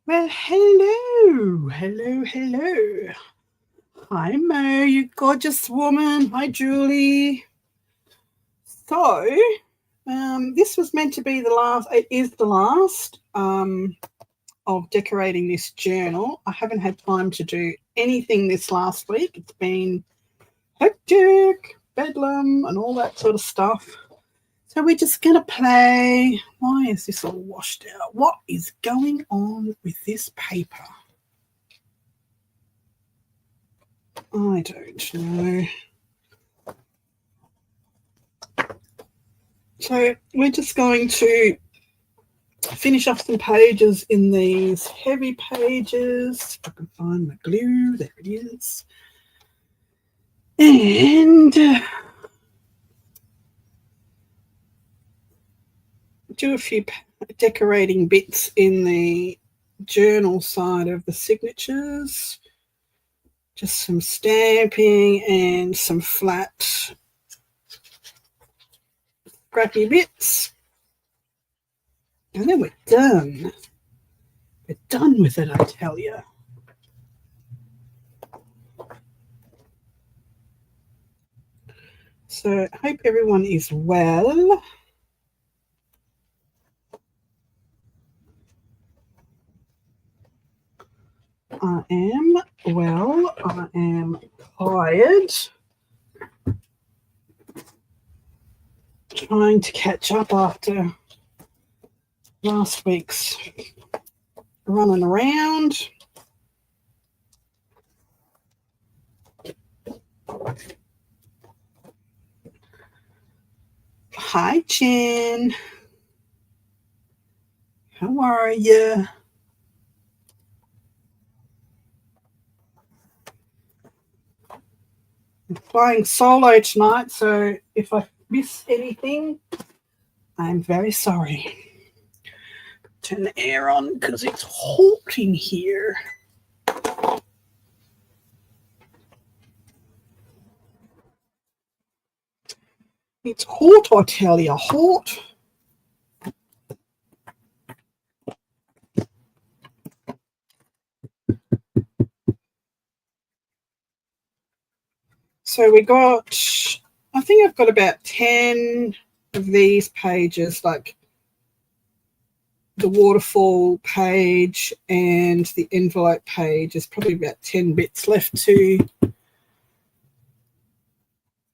Well, hello, hello, hello. Hi, Mo, you gorgeous woman. Hi, Julie. So, this was meant to be the last, it is the last of decorating this journal. I haven't had time to do anything this last week. It's been hectic, bedlam, and all that sort of stuff. So, we're just going to play. Why is this all washed out? What is going on with this paper? I don't know. So we're just going to finish off some pages in these heavy pages. If I can find my glue, there it is. And do a few decorating bits in the journal side of the signatures. Just some stamping and some flat scrappy bits. And then we're done. We're done with it, I tell you. So I hope everyone is well. I am well. I am tired. Trying to catch up after last week's running around. Hi, Jen. How are you? I'm flying solo tonight, so if I miss anything, I'm very sorry. Turn the air on because it's hot in here. It's hot, I tell you, hot. So we got, I think I've got about 10 of these pages, like the waterfall page and the envelope page. There's probably about 10 bits left to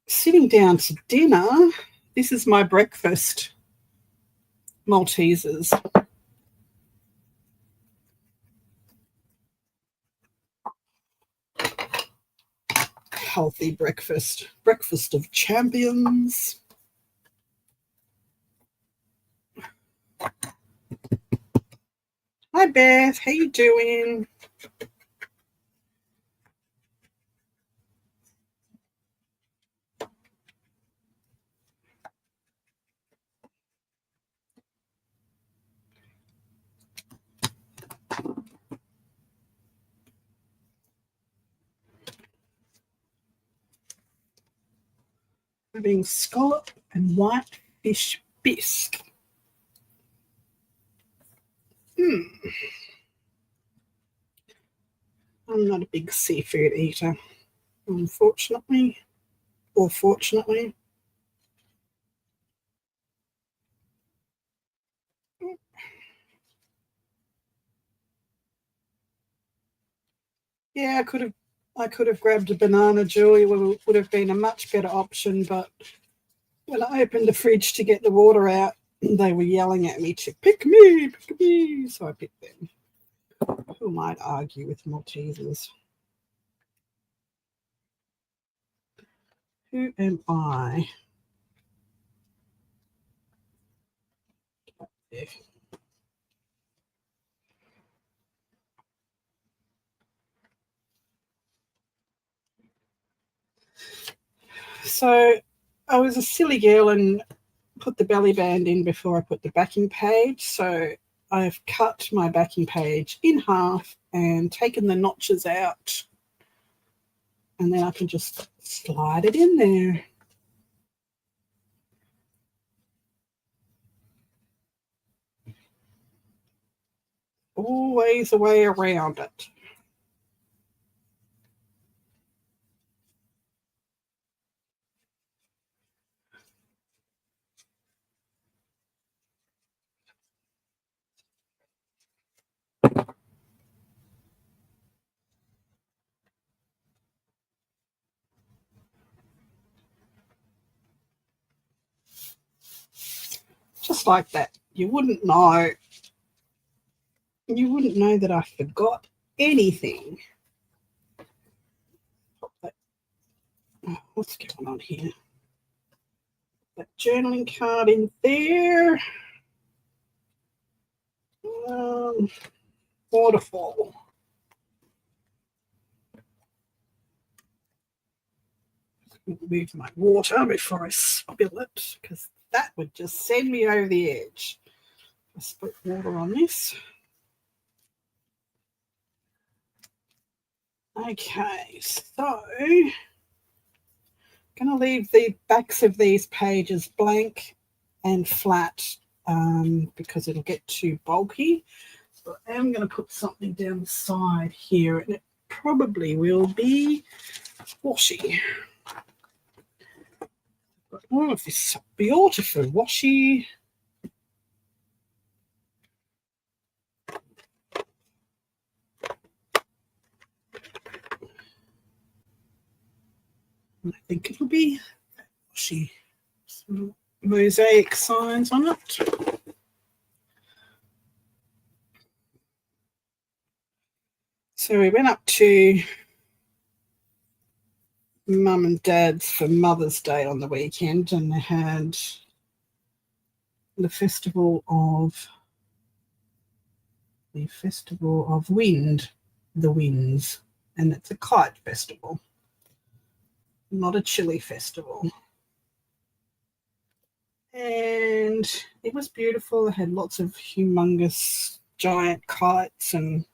sitting down to dinner. This is my breakfast, Maltesers. Healthy breakfast. Breakfast of champions. Hi, Beth. How you doing? Having scallop and white fish bisque. I'm not a big seafood eater, unfortunately, or fortunately. Yeah, I could have grabbed a banana, Julie. Would have been a much better option. But when I opened the fridge to get the water out, they were yelling at me to pick me, pick me. So I picked them. Who might argue with Maltesers? Who am I? Yeah. So I was a silly girl and put the belly band in before I put the backing page. So I've cut my backing page in half and taken the notches out. And then I can just slide it in there. Oh, always a way around it. Just like that. You wouldn't know. You wouldn't know that I forgot anything. What's going on here? That journaling card in there. Waterfall. Move my water before I spill it, because that would just send me over the edge. I split water on this. Okay, so I'm going to leave the backs of these pages blank and flat because it'll get too bulky. So I am going to put something down the side here, and it probably will be washi. Got all of this beautiful washi. I think it'll be washi. Some mosaic signs on it. So we went up to Mum and Dad's for Mother's Day on the weekend, and they had the Festival of Wind, the Winds, and it's a kite festival, not a chili festival. And it was beautiful. They had lots of humongous giant kites, and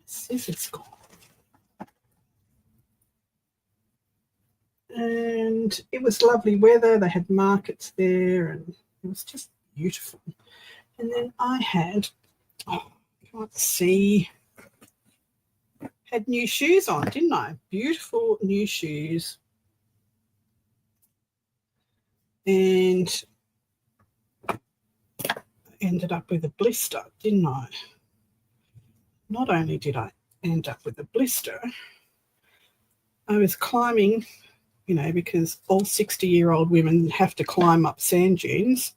scissors gone. And it was lovely weather. They had markets there, and it was just beautiful. And then I had, can't see, had new shoes on, didn't I? Beautiful new shoes. And I ended up with a blister, didn't I? Not only did I end up with a blister, I was climbing, you know, because all 60-year-old women have to climb up sand dunes.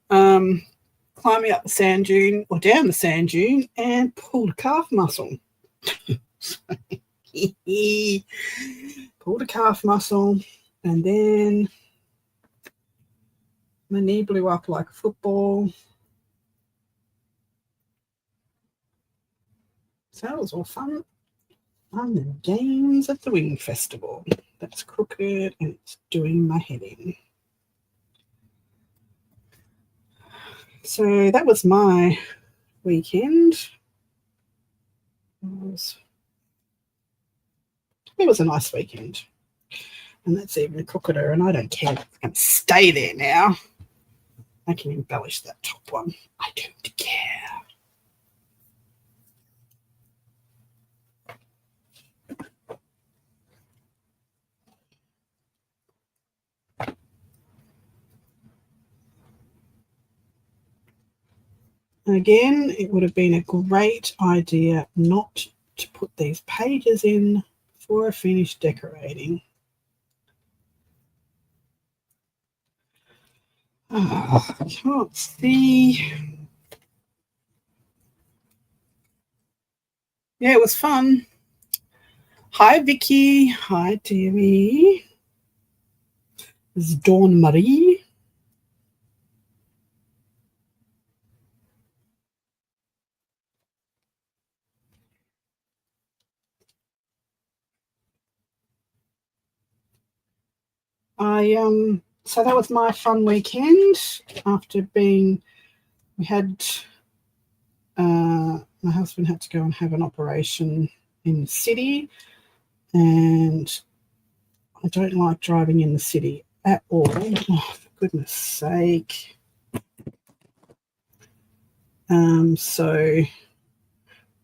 Climbing up the sand dune or down the sand dune and pulled a calf muscle. Pulled a calf muscle, and then my knee blew up like a football. So that was all fun. And the games at the Wing Festival. That's crooked and it's doing my head in. So that was my weekend. It was a nice weekend. And that's even crooker, and I don't care if it's going to stay there now. I can embellish that top one. I don't care. Again, it would have been a great idea not to put these pages in before I finish decorating. Oh, I can't see. Yeah, it was fun. Hi, Vicky. Hi, Tammy. This is Dawn Marie. So that was my fun weekend. After being, my husband had to go and have an operation in the city, and I don't like driving in the city at all. Oh, for goodness sake. So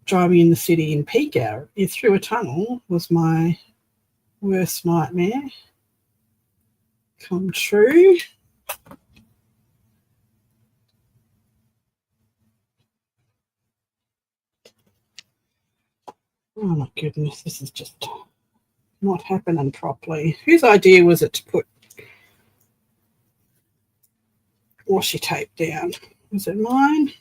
driving in the city in peak hour through a tunnel was my worst nightmare come true. Oh my goodness, this is just not happening properly. Whose idea was it to put washi tape down? Was it mine?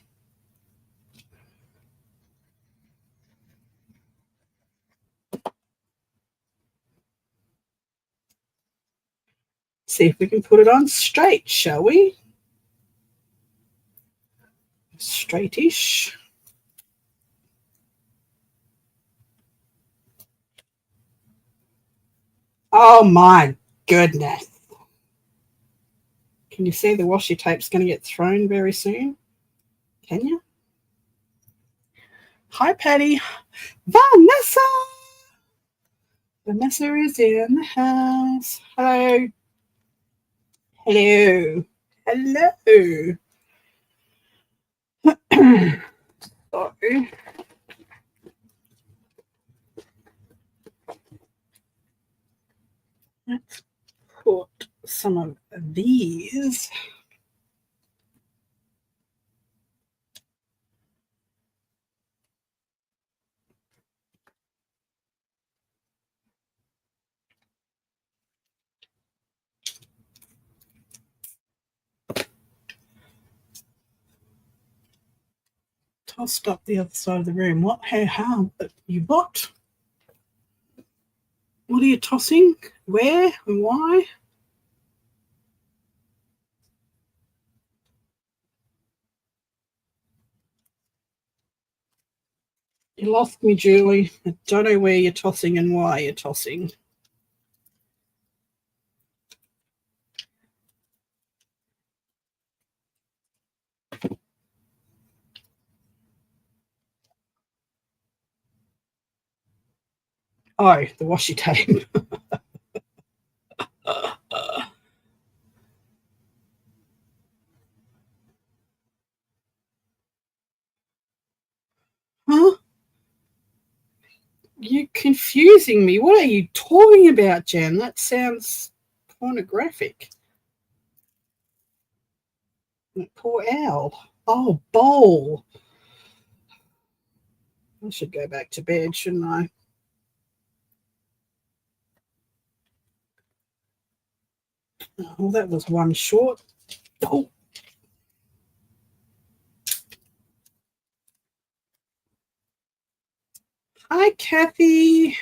See if we can put it on straight, shall we? Straightish. Oh my goodness. Can you see the washi tape's going to get thrown very soon? Can you? Hi, Patty. Vanessa! Vanessa is in the house. Hello. Hello. Hello. So, let's put some of these. Tossed up the other side of the room. What? How? You what? What are you tossing? Where and why? You lost me, Julie. I don't know where you're tossing and why you're tossing. Oh, the washi tape. Huh? You're confusing me. What are you talking about, Jen? That sounds pornographic. Poor owl. Oh, bowl. I should go back to bed, shouldn't I? Oh, well, that was one short. Oh. Hi, Kathy.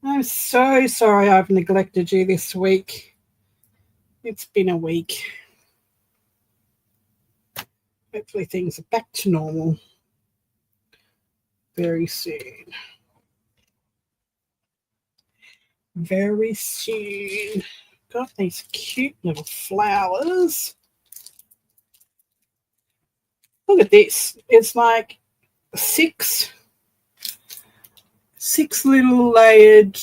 I'm so sorry I've neglected you this week. It's been a week. Hopefully things are back to normal very soon. Very soon. Got these cute little flowers. Look at this. It's like six little layered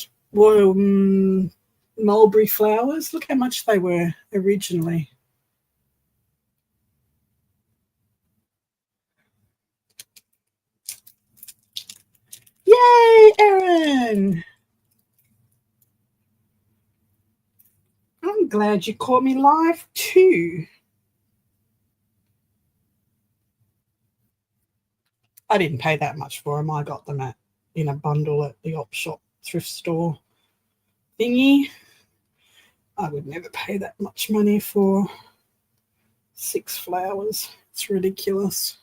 mulberry flowers. Look how much they were originally. Yay, Erin! I'm glad you caught me live too. I didn't pay that much for them. I got them in a bundle at the op shop thrift store thingy. I would never pay that much money for 6 flowers. It's ridiculous.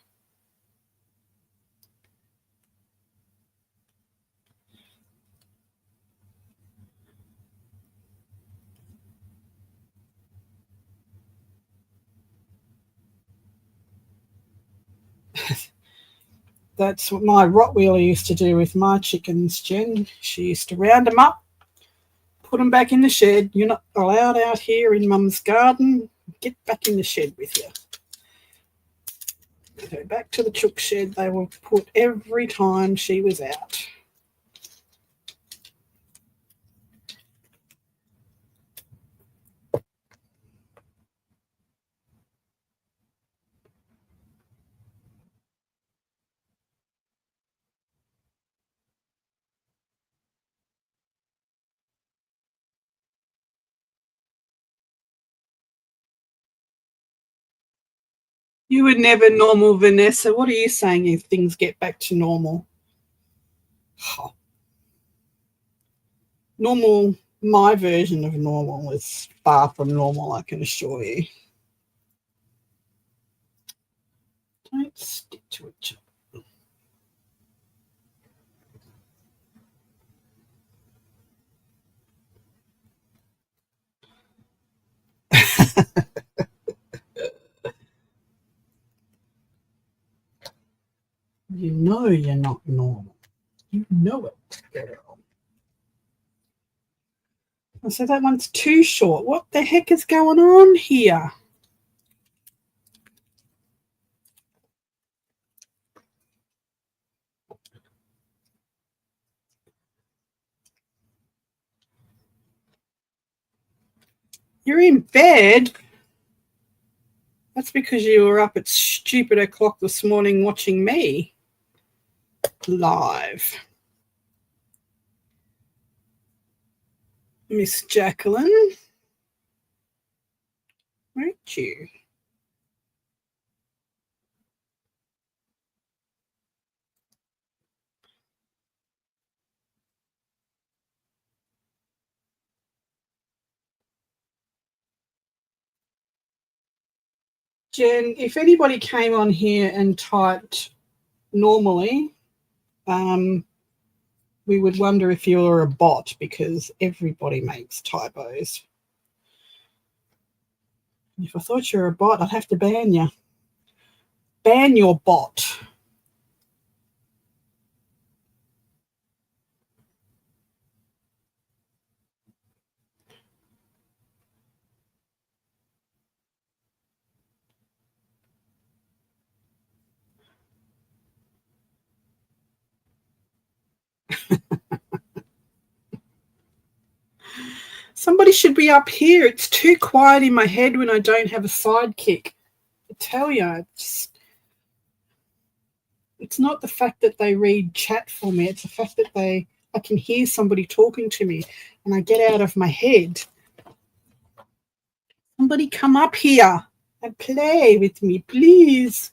That's what my Rottweiler used to do with my chickens, Jen. She used to round them up, put them back in the shed. You're not allowed out here in Mum's garden. Get back in the shed with you. So back to the chook shed they were put every time she was out. You were never normal, Vanessa. What are you saying if things get back to normal? Oh, normal, my version of normal is far from normal, I can assure you. Don't stick to it. You know you're not normal. You know it, girl. So that one's too short. What the heck is going on here? You're in bed? That's because you were up at stupid o'clock this morning watching me live. Miss Jacqueline, won't you? Jen, if anybody came on here and typed normally, we would wonder if you're a bot because everybody makes typos. If I thought you were a bot, I'd have to ban you. Ban your bot. Somebody should be up here. It's too quiet in my head when I don't have a sidekick. I tell you, it's not the fact that they read chat for me. It's the fact that I can hear somebody talking to me and I get out of my head. Somebody come up here and play with me, please.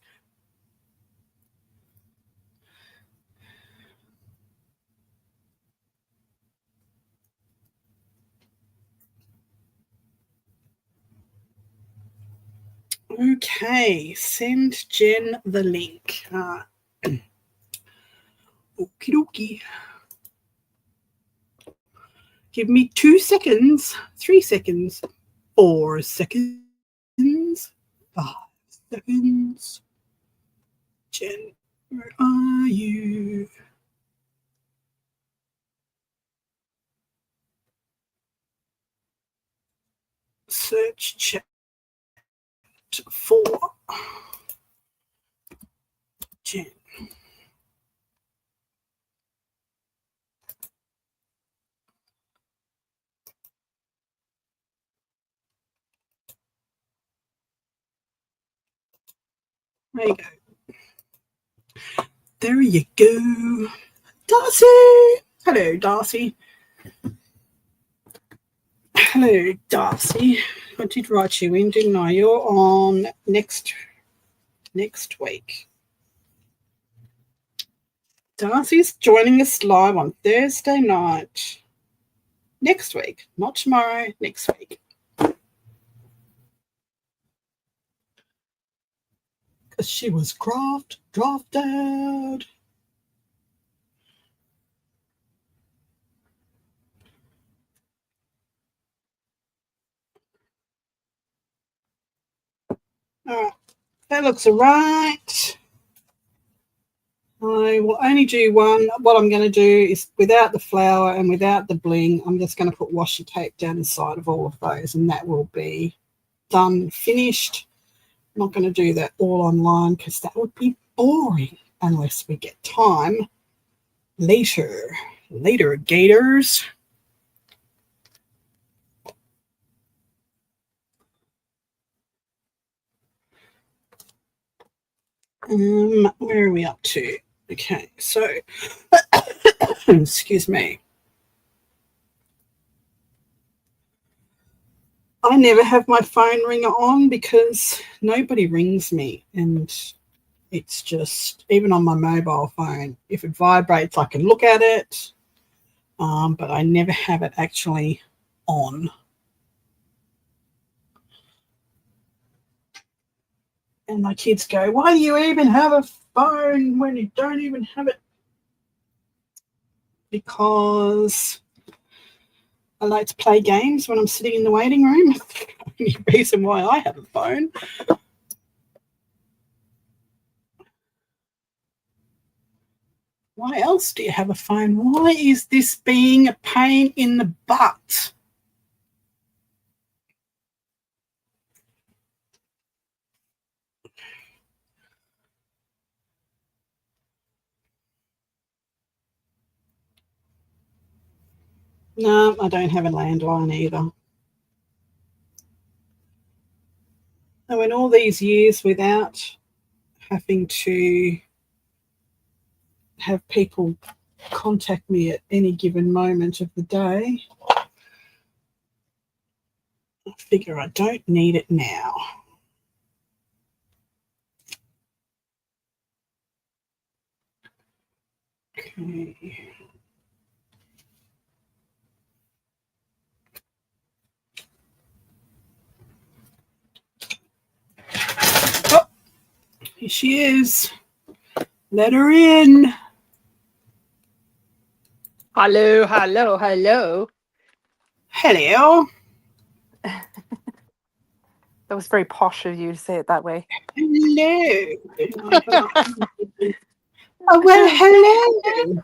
Okay, send Jen the link. Okie dokie. Give me 2 seconds, 3 seconds, 4 seconds, 5 seconds. Jen, where are you? Search chat for Jen. There you go. There you go. Darcy! Hello, Darcy. Hello, Darcy. I did write you in, didn't I? You're on next week. Darcy's joining us live on Thursday night. Next week. Not tomorrow, next week. Because she was drafted. All right. That looks all right. I will only do one. What I'm going to do is without the flower and without the bling, I'm just going to put washi tape down the side of all of those and that will be done, finished. I'm not going to do that all online because that would be boring unless we get time later. Later, gators. Where are we up to? Okay, so excuse me. I never have my phone ringer on because nobody rings me, and it's just, even on my mobile phone, if it vibrates, I can look at it, but I never have it actually on. And my kids go, why do you even have a phone when you don't even have it? Because I like to play games when I'm sitting in the waiting room. That's the only reason why I have a phone. Why else do you have a phone? Why is this being a pain in the butt? No, I don't have a landline either. I went all these years without having to have people contact me at any given moment of the day. I figure I don't need it now. Okay. Oh, here she is. Let her in. Hello, hello, hello. Hello. That was very posh of you to say it that way. Hello. Oh, well, hello.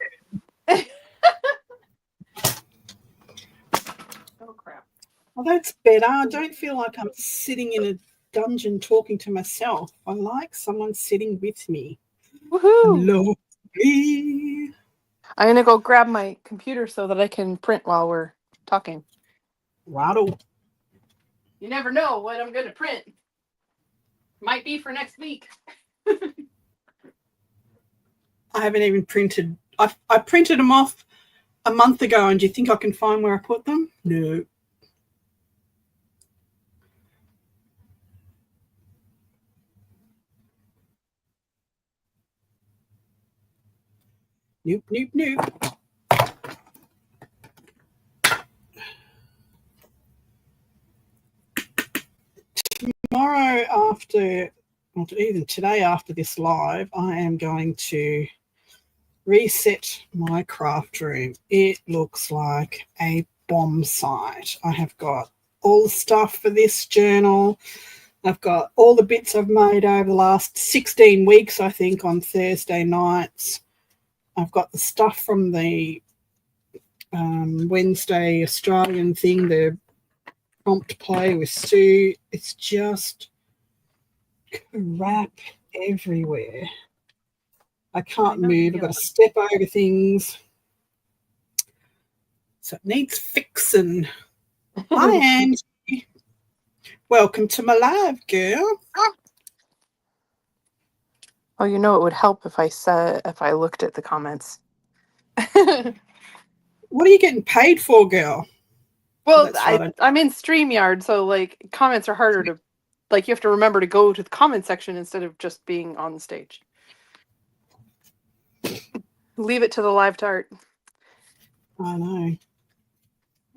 Oh, crap. Well, that's better. I don't feel like I'm sitting in a dungeon talking to myself. I like someone sitting with me. Woohoo! Lovely. I'm going to go grab my computer so that I can print while we're talking. Rattle. You never know what I'm going to print. Might be for next week. I haven't even printed. I printed them off a month ago, and do you think I can find where I put them? No. Nope, nope, nope. Tomorrow after, or even today after this live, I am going to reset my craft room. It looks like a bomb site. I have got all the stuff for this journal. I've got all the bits I've made over the last 16 weeks, I think, on Thursday nights. I've got the stuff from the Wednesday Australian thing, the prompt play with Sue. It's just crap everywhere. I can't move. I've got to step over things. So it needs fixing. Hi, Angie. Welcome to my live, girl. Oh, you know, it would help if I looked at the comments. What are you getting paid for, girl? Well, I'm in StreamYard, so like comments are harder to, like, you have to remember to go to the comment section instead of just being on the stage. Leave it to the live tart. I know. I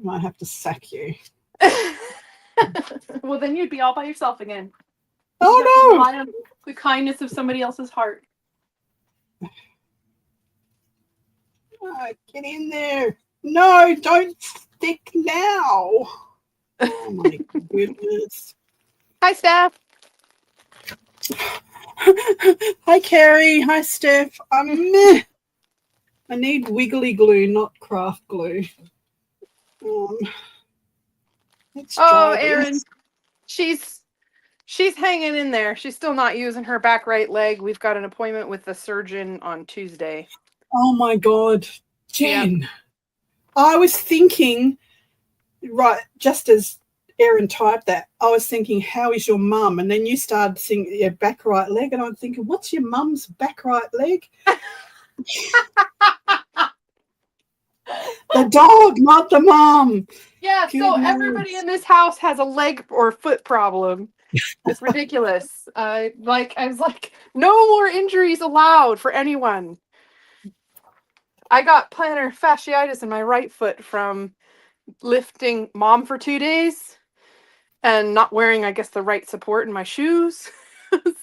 might have to sack you. Well, then you'd be all by yourself again. Oh, no. Rely on the kindness of somebody else's heart. Oh, get in there. No, don't stick now. Oh, my goodness. Hi, Steph. Hi, Carrie. Hi, Steph. I need wiggly glue, not craft glue. Let's try Erin. this. She's hanging in there. She's still not using her back right leg. We've got an appointment with the surgeon on Tuesday. Oh, my God. Jen. Yep. I was thinking, right, just as Erin typed that, I was thinking, how is your mum? And then you started saying your back right leg, and I'm thinking, what's your mum's back right leg? The dog, not the mom. Yeah, so everybody in this house has a leg or foot problem. It's ridiculous. I was like, no more injuries allowed for anyone. I got plantar fasciitis in my right foot from lifting mom for 2 days and not wearing, I guess, the right support in my shoes.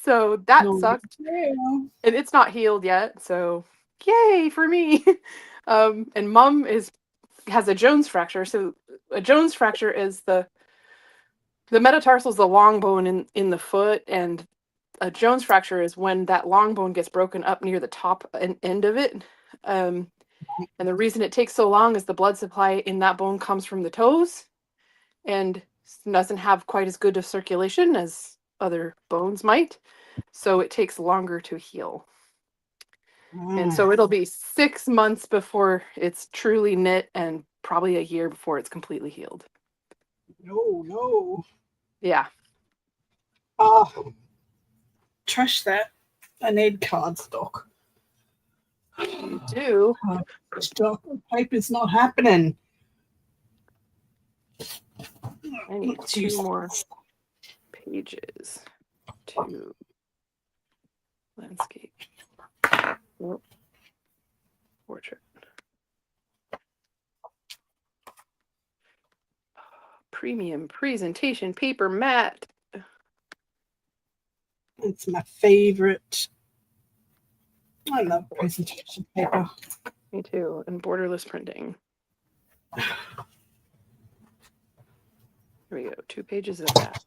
So that sucked. Yeah. And it's not healed yet, so yay for me. And mom has a Jones fracture. So a Jones fracture is the metatarsal is the long bone in the foot, and a Jones fracture is when that long bone gets broken up near the top and end of it. And the reason it takes so long is the blood supply in that bone comes from the toes and doesn't have quite as good of circulation as other bones might. So it takes longer to heal. And so it'll be 6 months before it's truly knit and probably a year before it's completely healed. No. Yeah. Oh, trash that. I need cardstock. You do. Stock paper's not happening. I need 2 more pages to landscape. Oh. Portrait. Premium presentation paper matte. It's my favorite. I love presentation paper. Me too. And borderless printing. Here we go. 2 pages of that.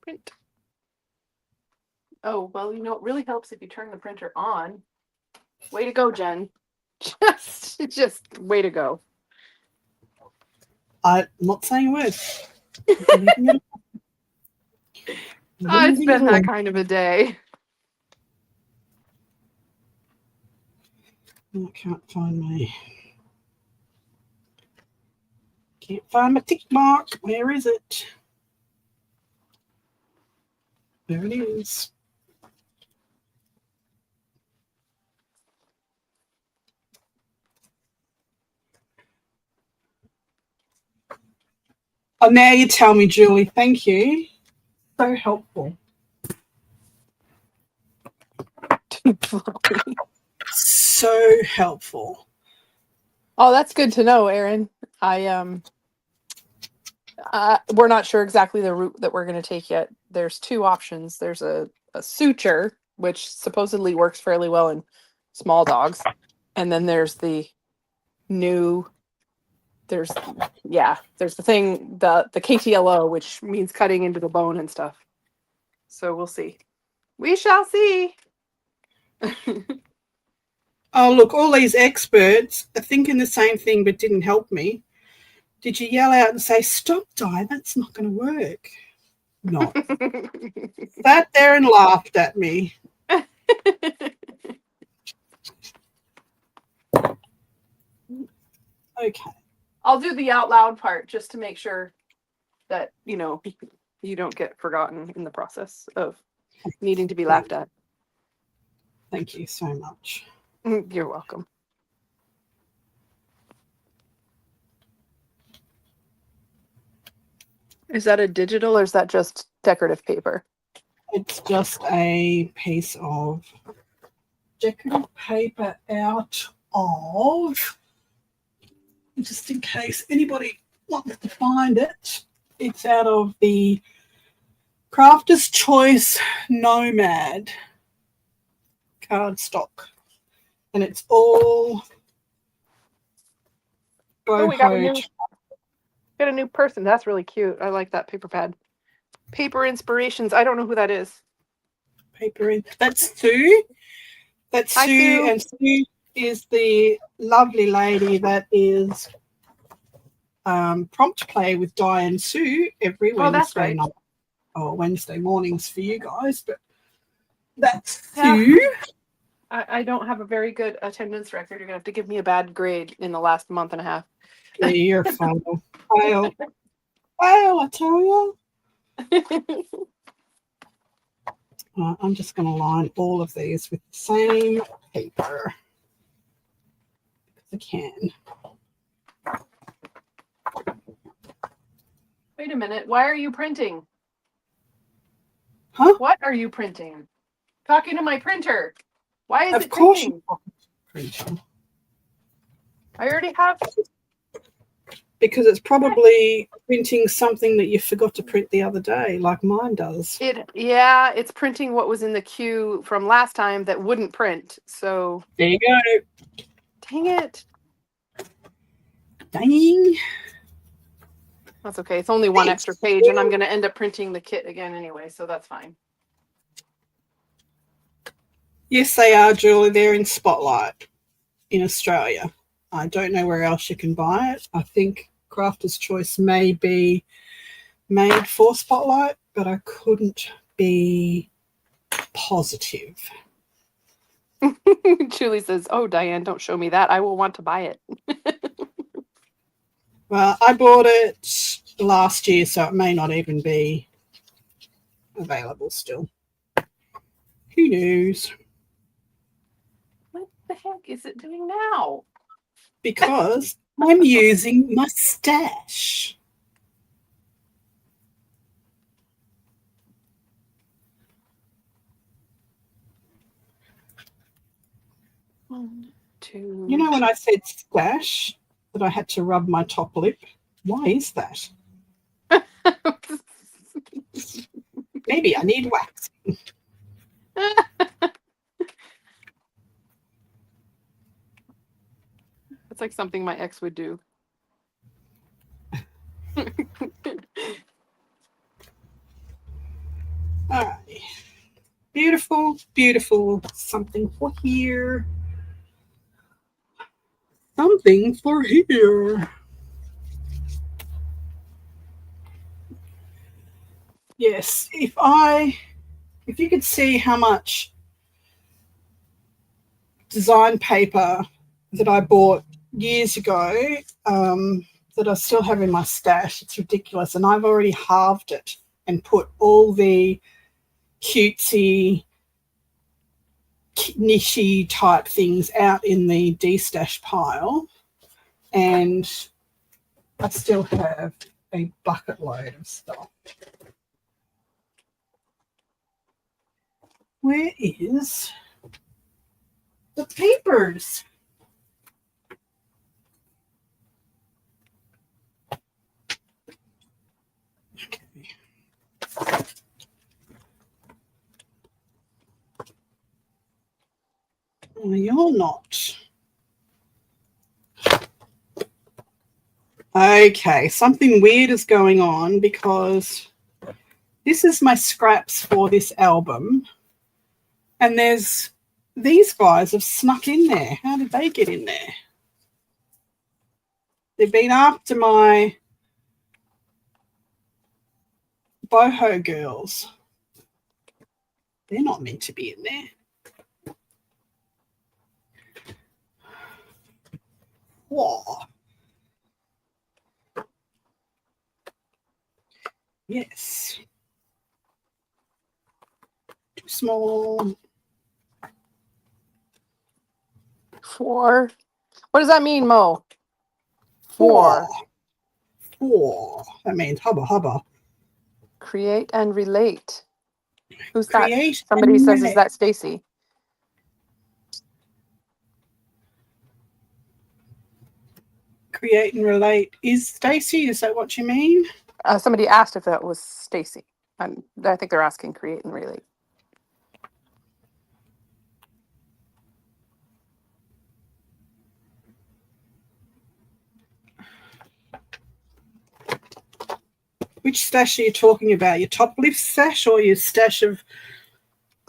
Print. Oh, well, it really helps if you turn the printer on. Way to go, Jen. Just way to go. I'm not saying a word. It's been that kind of a day. I can't find my tick mark. Where is it? There it is. Oh, now you tell me, Julie. Thank you. So helpful. So helpful. Oh, that's good to know, Erin. We're not sure exactly the route that we're going to take yet. There's 2 options. There's a suture, which supposedly works fairly well in small dogs, and then there's the thing, the KTLO, which means cutting into the bone and stuff. So we'll see. We shall see. Oh, look, all these experts are thinking the same thing but didn't help me. Did you yell out and say, stop, Di, that's not going to work? No. Sat there and laughed at me. Okay. I'll do the out loud part just to make sure that, you don't get forgotten in the process of needing to be laughed at. Thank you so much. You're welcome. Is that a digital or is that just decorative paper? It's just a piece of decorative paper out of, just in case anybody wants to find it, it's out of the Crafter's Choice Nomad cardstock. And it's all we got a new person. That's really cute. I like that paper pad. Paper Inspirations. I don't know who that is. That's Sue. That's Hi, Sue. And Sue is the lovely lady that is prompt play with Di and Sue every Wednesday night. Or Wednesday mornings for you guys, but that's Sue. I don't have a very good attendance record. You're going to have to give me a bad grade in the last month and a half. Yeah, you're fine. Fail, I tell you. I'm just going to line all of these with the same paper. I can. Wait a minute. Why are you printing? Huh? What are you printing? Talking to my printer. Why is Of it course printing? printing. I already have. Because it's probably printing something that you forgot to print the other day, like mine does. Yeah, it's printing what was in the queue from last time that wouldn't print. So There you go. dang it. Dang. That's okay. It's only one extra page, and I'm going to end up printing the kit again anyway, so that's fine. Yes, they are, Julie. They're in Spotlight in Australia. I don't know where else you can buy it. I think Crafter's Choice may be made for Spotlight, but I couldn't be positive. Julie says, "Oh, Diane, don't show me that. I will want to buy it." Well, I bought it last year, so it may not even be available still. Who knows? What the heck is it doing now? Because I'm using my stash. One, two. You know when I said stash that I had to rub my top lip? Why is that? Maybe I need wax. It's like something my ex would do. All right. Beautiful, beautiful. Something for here. Something for here. Yes, if you could see how much design paper that I bought years ago that I still have in my stash, it's ridiculous. And I've already halved it and put all the cutesy, nichey type things out in the de-stash pile. And I still have a bucket load of stuff. Where is the papers? Okay. Oh, you're not. Okay, something weird is going on because this is my scraps for this album. And there's these guys have snuck in there. How did they get in there? They've been after my boho girls. They're not meant to be in there. Whoa. Yes. Too small. 4. What does that mean, Mo? 4. 4. 4. That means hubba hubba. Create and relate. Who's Create that? Somebody and says, relate. is that Stacy? Create and relate. Is Stacy? Is that what you mean? Somebody asked if that was Stacy. I think they're asking create and relate. Which stash are you talking about? Your top lift stash or your stash of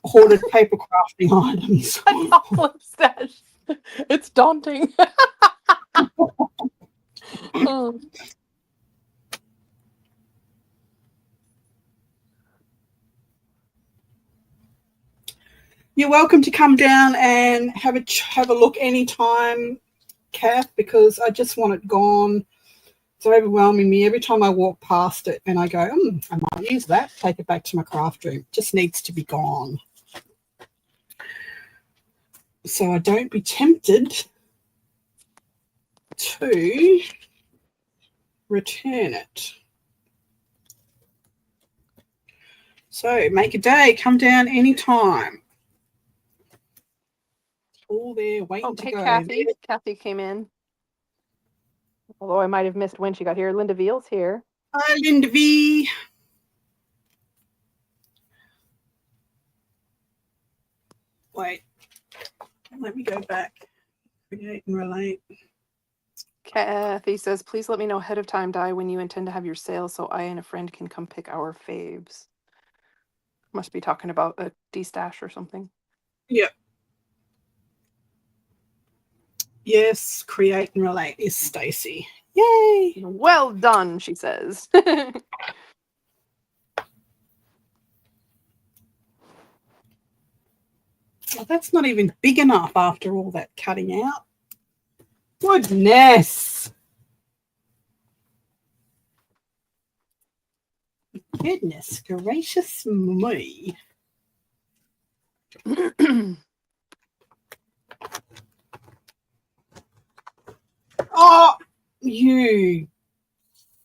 hoarded paper crafting items? A top lift stash. It's daunting. Oh. You're welcome to come down and have a look anytime, Kath, because I just want it gone. It's overwhelming me every time I walk past it and I go, I might use that, take it back to my craft room. It just needs to be gone. So I don't be tempted to return it. So make a day, come down anytime. All there waiting to hey, go. Kathy. Kathy came in. Although I might have missed when she got here. Linda Veal's here. Hi, Linda V. Wait, let me go back. Create and relate. Kathy says, please let me know ahead of time, Di, when you intend to have your sale so I and a friend can come pick our faves. Must be talking about a D-stash or something. Yep. Yes, create and relate is Stacy. Yay! Well done, she says. Well, that's not even big enough after all that cutting out. Goodness. Goodness gracious me. Oh, you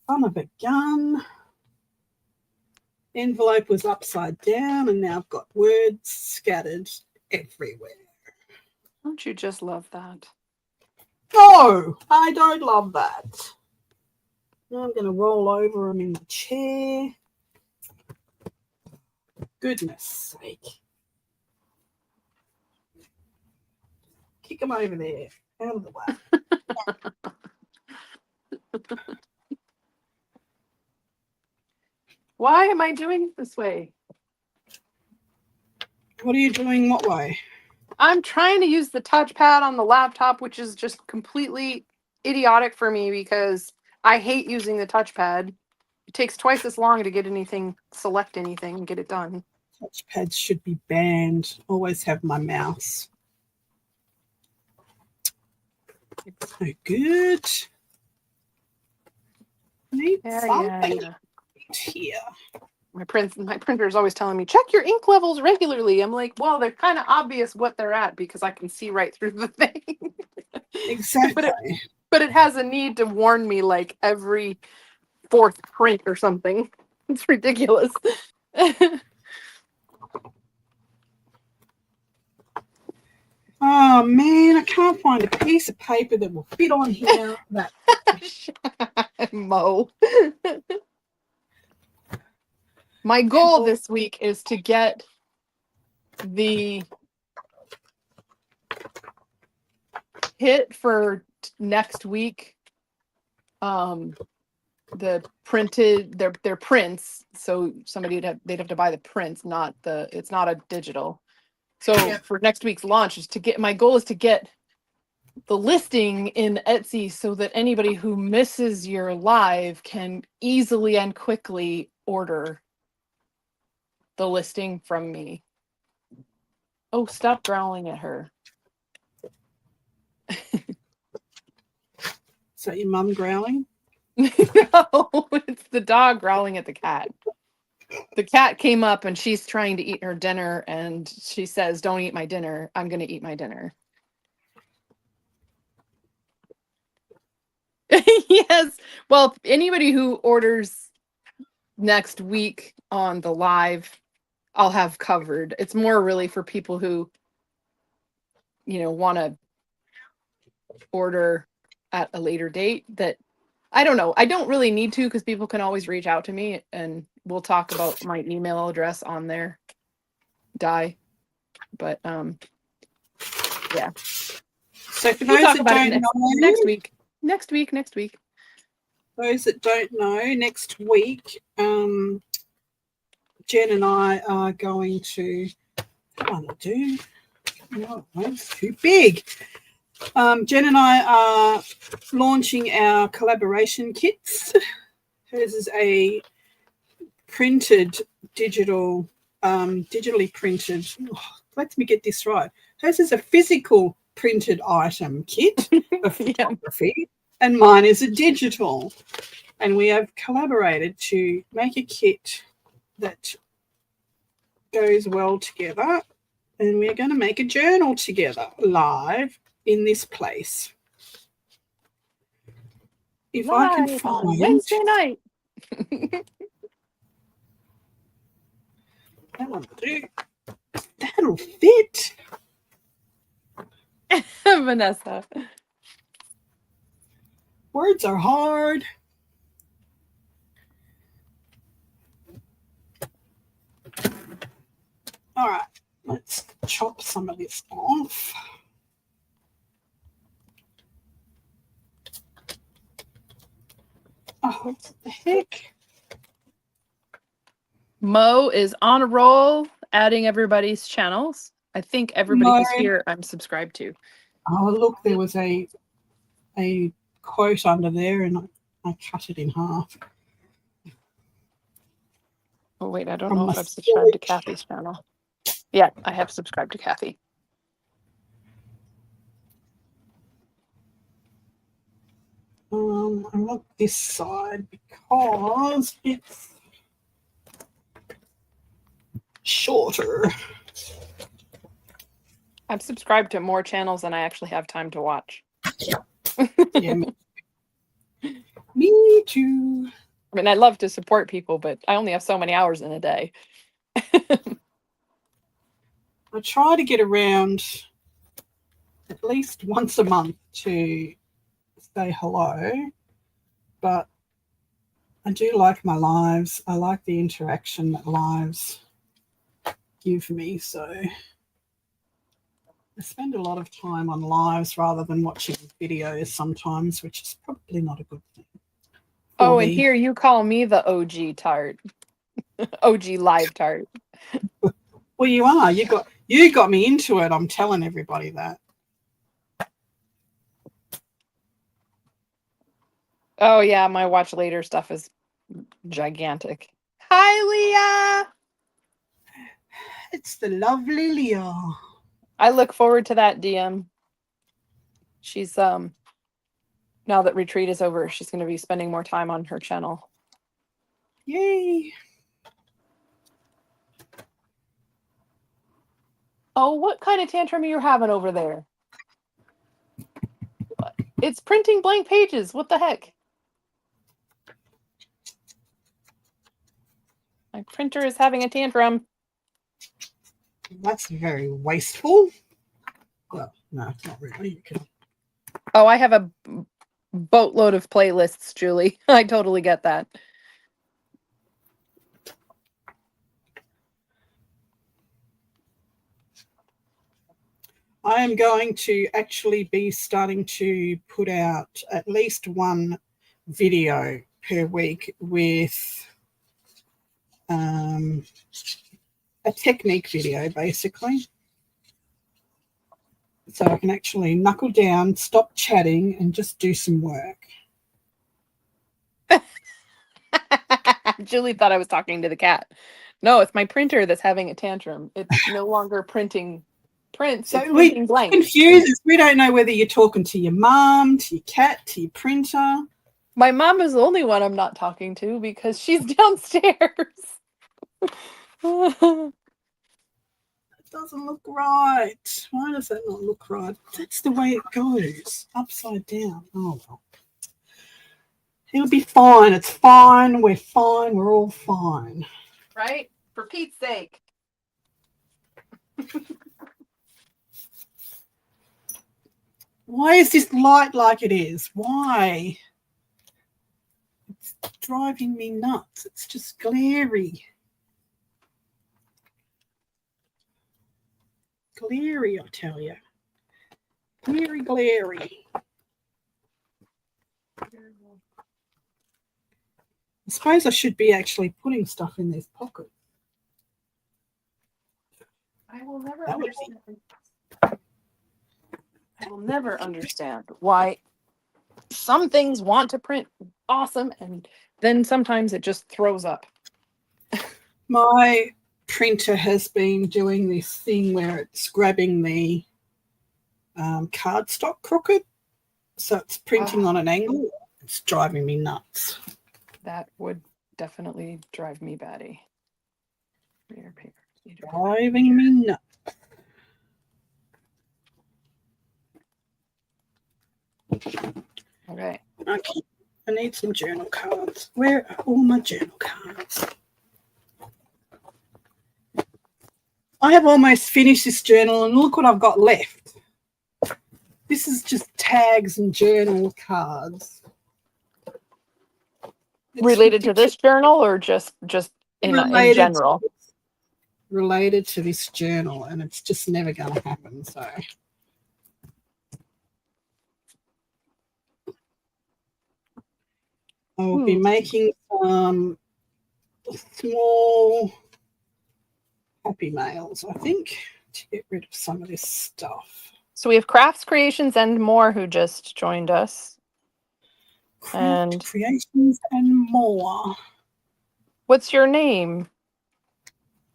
son of a gun. Envelope was upside down and now I've got words scattered everywhere. Don't you just love that? No, I don't love that. Now I'm going to roll over them in the chair. Goodness sake. Kick them over there. Out of the way. Why am I doing it this way? What are you doing what way? I'm trying to use the touchpad on the laptop, which is just completely idiotic for me because I hate using the touchpad. It takes twice as long to get anything, select anything, and get it done. Touchpads should be banned. Always have my mouse. It's no good. I need something here. My printer is always telling me, check your ink levels regularly. I'm like, well, they're kind of obvious what they're at because I can see right through the thing. Exactly. but it has a need to warn me like every fourth print or something. It's ridiculous. Oh man, I can't find a piece of paper that will fit on here. That Mo. My goal this week is to get the hit for next week. The printed their prints. So somebody they'd have to buy the prints, it's not a digital. So for next week's launch is my goal is to get the listing in Etsy so that anybody who misses your live can easily and quickly order the listing from me. Oh, stop growling at her. Is that your mum growling? No, it's the dog growling at the cat. The cat came up and she's trying to eat her dinner and she says, don't eat my dinner. I'm going to eat my dinner. Yes. Well, anybody who orders next week on the live, I'll have covered. It's more really for people who, want to order at a later date that I don't know. I don't really need to because people can always reach out to me and we'll talk about my email address on there. But yeah. So for we'll those talk that about don't it know, next week. Next week. Those that don't know, next week, Jen and I are going to. No, it's too big. Jen and I are launching our collaboration kits. Hers is a printed digitally printed. Let me get this right. Hers is a physical printed item kit of photography, and mine is a digital. And we have collaborated to make a kit that goes well together. And we're going to make a journal together live in this place. if I can Live on find Wednesday night. that'll fit. Vanessa. Words are hard. All right, let's chop some of this off. Oh, what the heck? Mo is on a roll, adding everybody's channels. I think everybody who's here I'm subscribed to. Oh, look, there was a quote under there, and I cut it in half. Oh, wait, I don't know if I've subscribed to Kathy's channel. Yeah, I have subscribed to Kathy. I want this side because it's shorter. I've subscribed to more channels than I actually have time to watch. Yeah, me too. I mean, I love to support people, but I only have so many hours in a day. I try to get around at least once a month to say hello, but I do like my lives. I like the interaction that lives give me, so I spend a lot of time on lives rather than watching videos sometimes, which is probably not a good thing. Oh, and here you call me the OG tart. OG live tart. Well, you are. You got me into it. I'm telling everybody that. Oh yeah, my watch later stuff is gigantic. Hi, Leah. It's the lovely Leah. I look forward to that DM. She's now that retreat is over, she's going to be spending more time on her channel. Yay. Oh, what kind of tantrum are you having over there? It's printing blank pages. What the heck? My printer is having a tantrum. That's very wasteful. Well, no, not really. You can... Oh, I have a boatload of playlists, Julie. I totally get that. I am going to actually be starting to put out at least one video per week with a technique video, basically. So I can actually knuckle down, stop chatting, and just do some work. Julie thought I was talking to the cat. No, it's my printer that's having a tantrum. It's no longer printing prints. So it's printing blank. Confuses. We don't know whether you're talking to your mom, to your cat, to your printer. My mom is the only one I'm not talking to because she's downstairs. It doesn't look right. Why does that not look right? That's the way it goes. Upside down. Oh, well. It'll be fine. It's fine. We're fine. We're all fine. Right? For Pete's sake. Why is this light like it is? Why? It's driving me nuts. It's just glary. Glary, I tell you. Glary, glary. I suppose I should be actually putting stuff in this pocket. I will never understand. I will never understand why some things want to print awesome and then sometimes it just throws up. My printer has been doing this thing where it's grabbing the cardstock crooked, so it's printing on an angle. It's driving me nuts. That would definitely drive me batty. Driving me nuts. Okay. Okay. And need some journal cards. Where are all my journal cards? I have almost finished this journal, and look what I've got left. This is just tags and journal cards. Related to this journal, or just in general? Related to this journal, and it's just never going to happen. So I will be making some small happy mails, I think, to get rid of some of this stuff. So we have Crafts, Creations, and More who just joined us. And Creations and More. What's your name?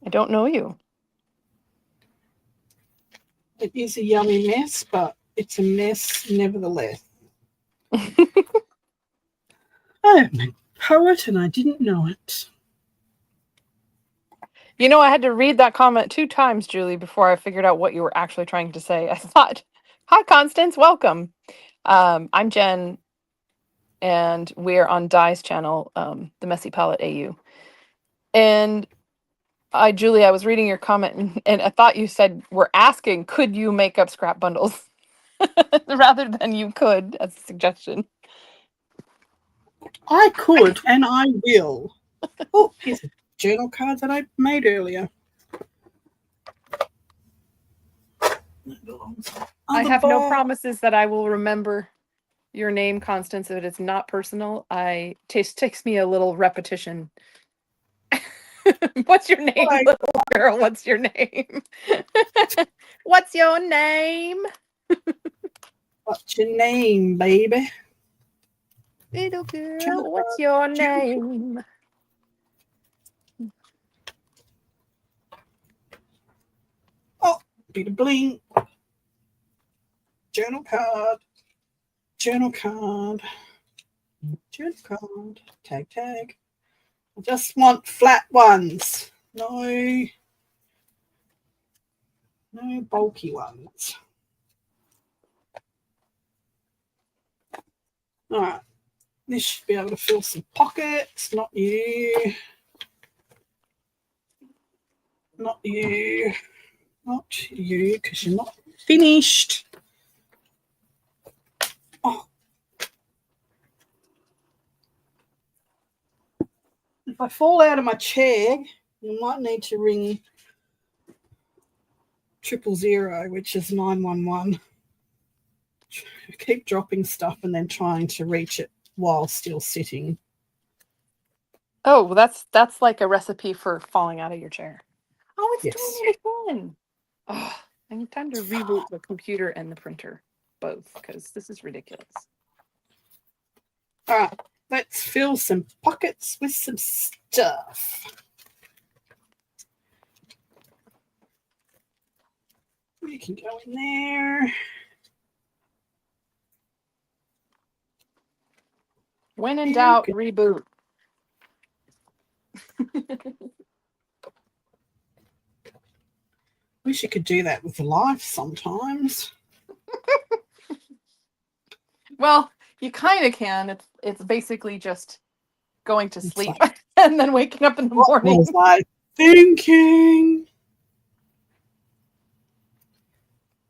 I don't know you. It is a yummy mess, but it's a mess nevertheless. I'm a poet and I didn't know it. You know, I had to read that comment 2 times, Julie, before I figured out what you were actually trying to say. I thought, hi, Constance, welcome. I'm Jen, and we're on Di's channel, The Messy Palette AU. And Julie, I was reading your comment, and I thought you said, we're asking, could you make up scrap bundles? Rather than you could, as a suggestion. I could, and I will. Oh, here's a journal card that I made earlier. I have no promises that I will remember your name, Constance, if it's not personal. Takes me a little repetition. What's your name, little girl? What's your name? What's your name? What's your name, baby? Little girl, what's your name? Oh, bit of bling. Journal card. Journal card. Journal card. Tag, tag. I just want flat ones. No bulky ones. All right. This should be able to fill some pockets. Not you. Not you. Not you, because you're not finished. Oh. If I fall out of my chair, you might need to ring 000, which is 911. Keep dropping stuff and then trying to reach it while still sitting. Oh, well, that's like a recipe for falling out of your chair. Oh, it's totally fun. Oh, I need time to reboot the computer and the printer, both, because this is ridiculous. All right, let's fill some pockets with some stuff. You can go in there. When in doubt, reboot. Wish you could do that with life sometimes. Well, you kind of can. It's basically just going to sleep and then waking up in the morning. What was I thinking?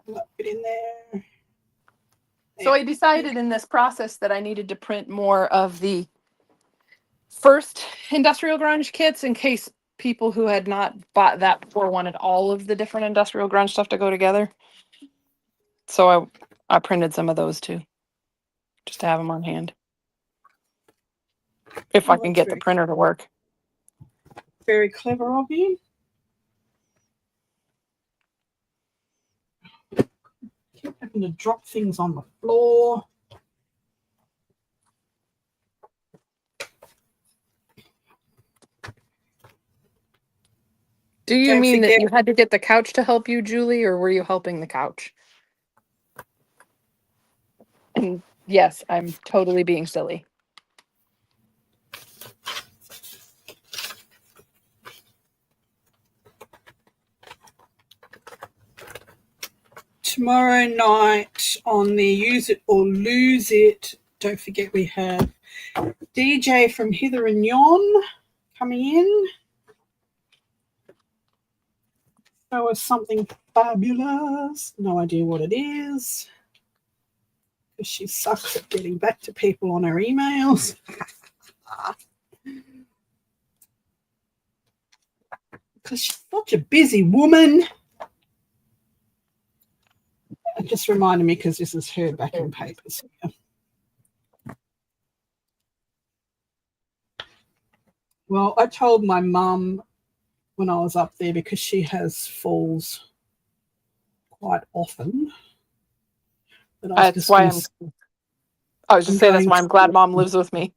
Put it in there. So I decided in this process that I needed to print more of the first industrial grunge kits in case people who had not bought that before wanted all of the different industrial grunge stuff to go together. So I printed some of those too, just to have them on hand. If I can get the printer to work. Very clever of you. Keep having to drop things on the floor. Do you mean that you had to get the couch to help you, Julie, or were you helping the couch? And yes, I'm totally being silly. Tomorrow night on the Use It or Lose It, don't forget we have DJ from Hither and Yon coming in. Show us something fabulous. No idea what it is. Because she sucks at getting back to people on her emails. Because she's such a busy woman. It just reminded me because this is her backing papers. Well, I told my mum when I was up there, because she has falls quite often, that I was That's why I was just saying that's why I'm glad Mom lives with me.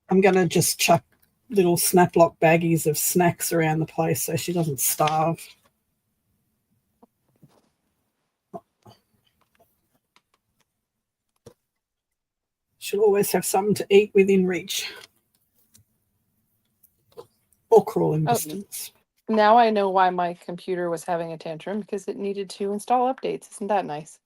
I'm going to just chuck little Snaplock baggies of snacks around the place so she doesn't starve. She'll always have something to eat within reach. Or crawling distance. Now I know why my computer was having a tantrum, because it needed to install updates. Isn't that nice?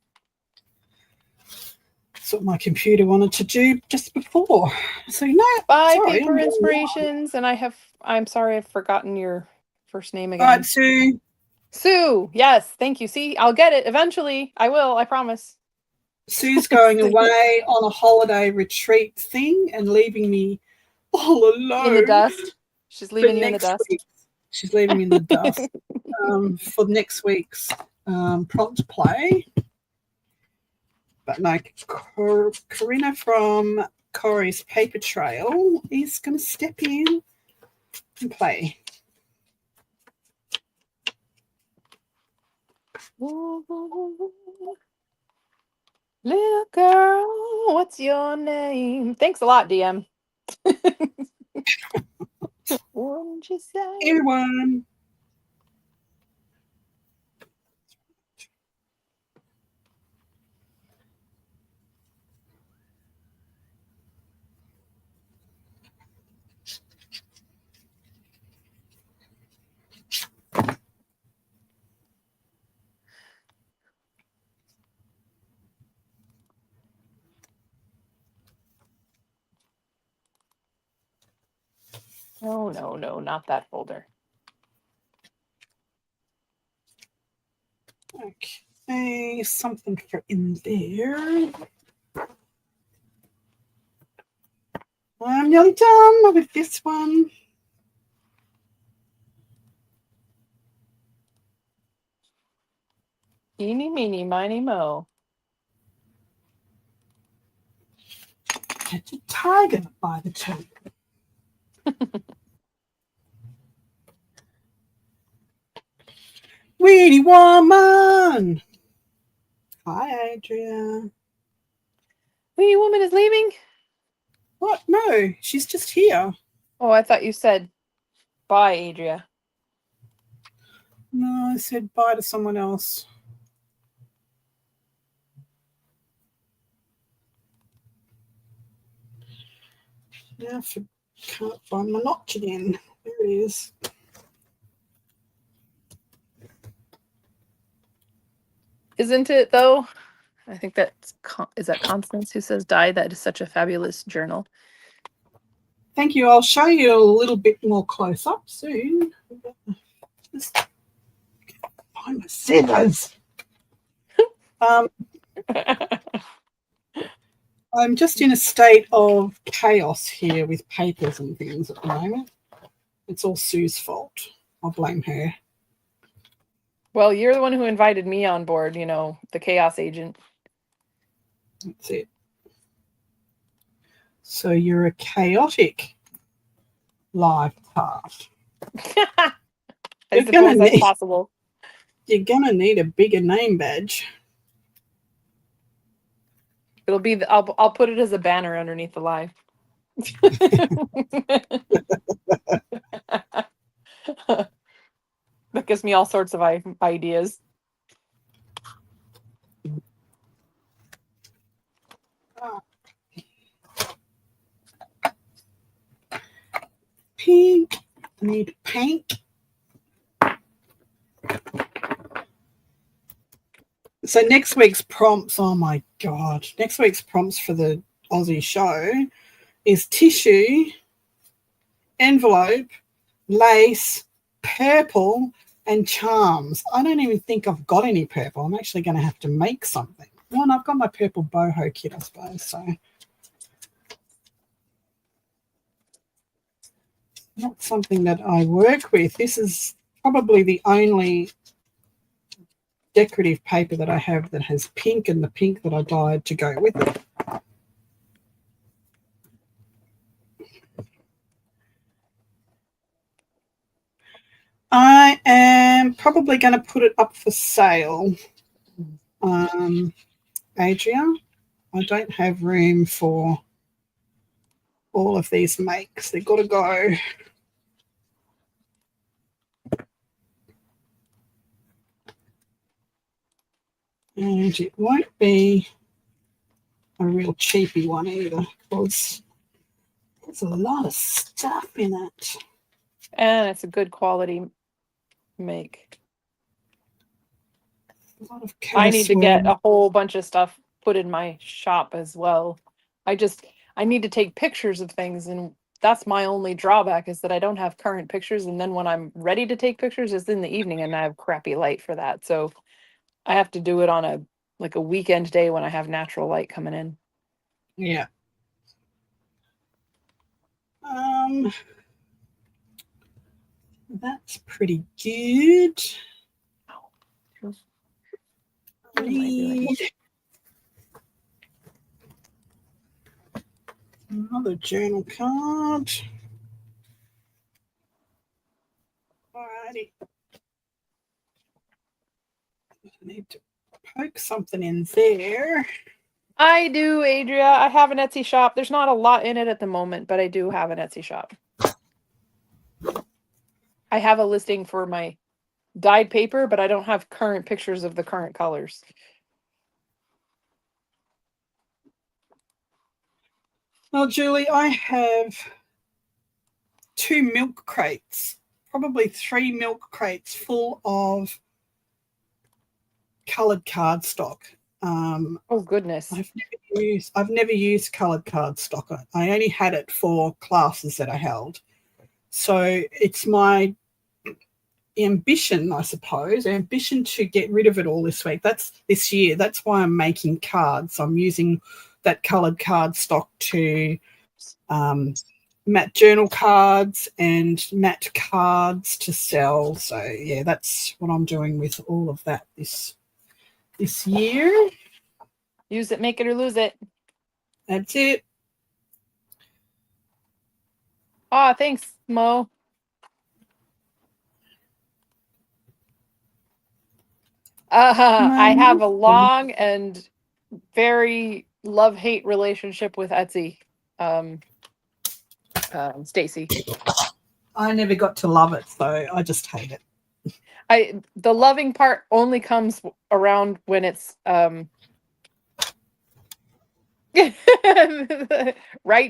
That's what my computer wanted to do just before. So Bye, Paper Inspirations. And I'm sorry I've forgotten your first name again. All right, Sue. Sue, yes, thank you. See, I'll get it eventually. I will, I promise. Sue's going away on a holiday retreat thing and leaving me all alone. In the dust. She's leaving you in the dust. She's leaving me in the dust for next week's prompt play. But no, Corinna from Corey's Paper Trail is going to step in and play. Little girl, what's your name? Thanks a lot, DM. Wouldn't you say? Everyone. No, not that folder. Okay, something for in there. I'm nearly done with this one. Eeny, meeny, miny, mo. Catch a tiger by the toe. Weedy woman. Hi, Adria. Weenie woman is leaving? What? No, she's just here. Oh, I thought you said bye, Adria. No, I said bye to someone else. Yeah, I can't find my notch again. There it is. Isn't it, though? I think is that Constance who says die? That is such a fabulous journal. Thank you. I'll show you a little bit more close up soon. Just find my scissors. I'm just in a state of chaos here with papers and things at the moment. It's all Sue's fault. I'll blame her. Well, you're the one who invited me on board, you know, the chaos agent. That's it. So you're a chaotic live part. I suppose that's possible. You're going to need a bigger name badge. It'll be I'll put it as a banner underneath the live. That gives me all sorts of ideas. Pink. I need pink. So next week's prompts, oh my God. Next week's prompts for the Aussie show is tissue, envelope, lace, purple, and charms. I don't even think I've got any purple. I'm actually going to have to make something. Well, I've got my purple boho kit, I suppose. So not something that I work with. This is probably the only decorative paper that I have that has pink, and the pink that I dyed to go with it. I am probably going to put it up for sale. Adria, I don't have room for all of these makes. They've got to go. And it won't be a real cheapy one either, because there's a lot of stuff in it. And it's a good quality make. A lot of I need to get a whole bunch of stuff put in my shop as well. I need to take pictures of things, and that's my only drawback, is that I don't have current pictures, and then when I'm ready to take pictures, it's in the evening and I have crappy light for that. So I have to do it on a weekend day when I have natural light coming in. Yeah. That's pretty good. Need another journal card. Alrighty. I need to poke something in there. I do, Adria. I have an Etsy shop. There's not a lot in it at the moment, but I do have an Etsy shop. I have a listing for my dyed paper, but I don't have current pictures of the current colors. Well, Julie, I have 2 milk crates, probably 3 milk crates full of coloured cardstock. Oh goodness! I've never used coloured cardstock. I only had it for classes that I held. So it's my ambition, I suppose, to get rid of it all this year. That's why I'm making cards. I'm using that coloured cardstock to matte journal cards and matte cards to sell. So yeah, that's what I'm doing with all of that this year. Use it, make it, or lose it. That's it. Ah, thanks, Mo. I have a long and very love-hate relationship with Etsy. Stacy. I never got to love it, so I just hate it. The loving part only comes around when it's right,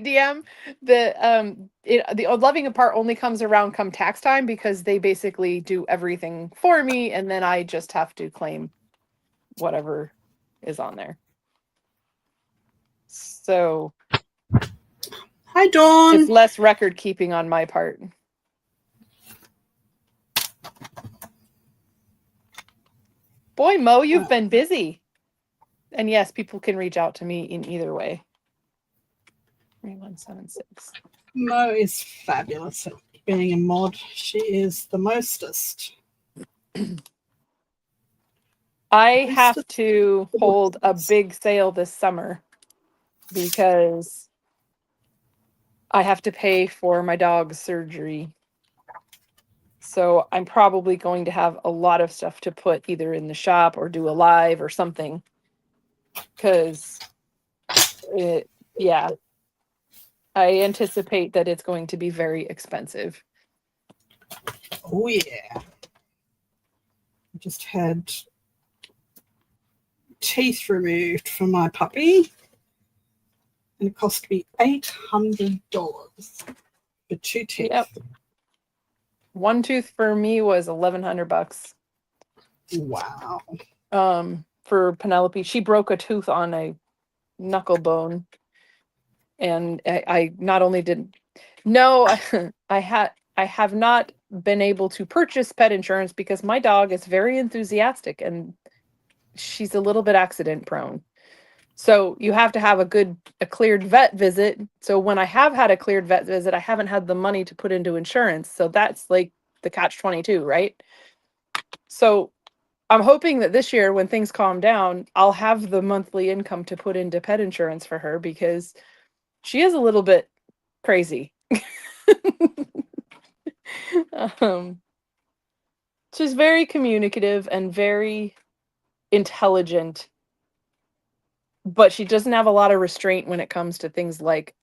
DM. The loving part only comes around come tax time, because they basically do everything for me, and then I just have to claim whatever is on there. So hi, Dawn. It's less record keeping on my part. Boy, Mo, you've been busy. And yes, people can reach out to me in either way. 3176. Mo is fabulous at being a mod. She is the mostest. I have to hold a big sale this summer because I have to pay for my dog's surgery. So I'm probably going to have a lot of stuff to put either in the shop or do a live or something. Because, yeah, I anticipate that it's going to be very expensive. Oh, yeah. I just had teeth removed for my puppy, and it cost me $800 for 2 teeth. Yep. One tooth for me was $1,100. Wow. For Penelope, she broke a tooth on a knuckle bone, And I not only did no, I have not been able to purchase pet insurance because my dog is very enthusiastic and she's a little bit accident prone. So you have to have a cleared vet visit. So when I have had a cleared vet visit, I haven't had the money to put into insurance. So that's like the catch-22, right? So I'm hoping that this year when things calm down, I'll have the monthly income to put into pet insurance for her because she is a little bit crazy. um, she's very communicative and very intelligent, but she doesn't have a lot of restraint when it comes to things like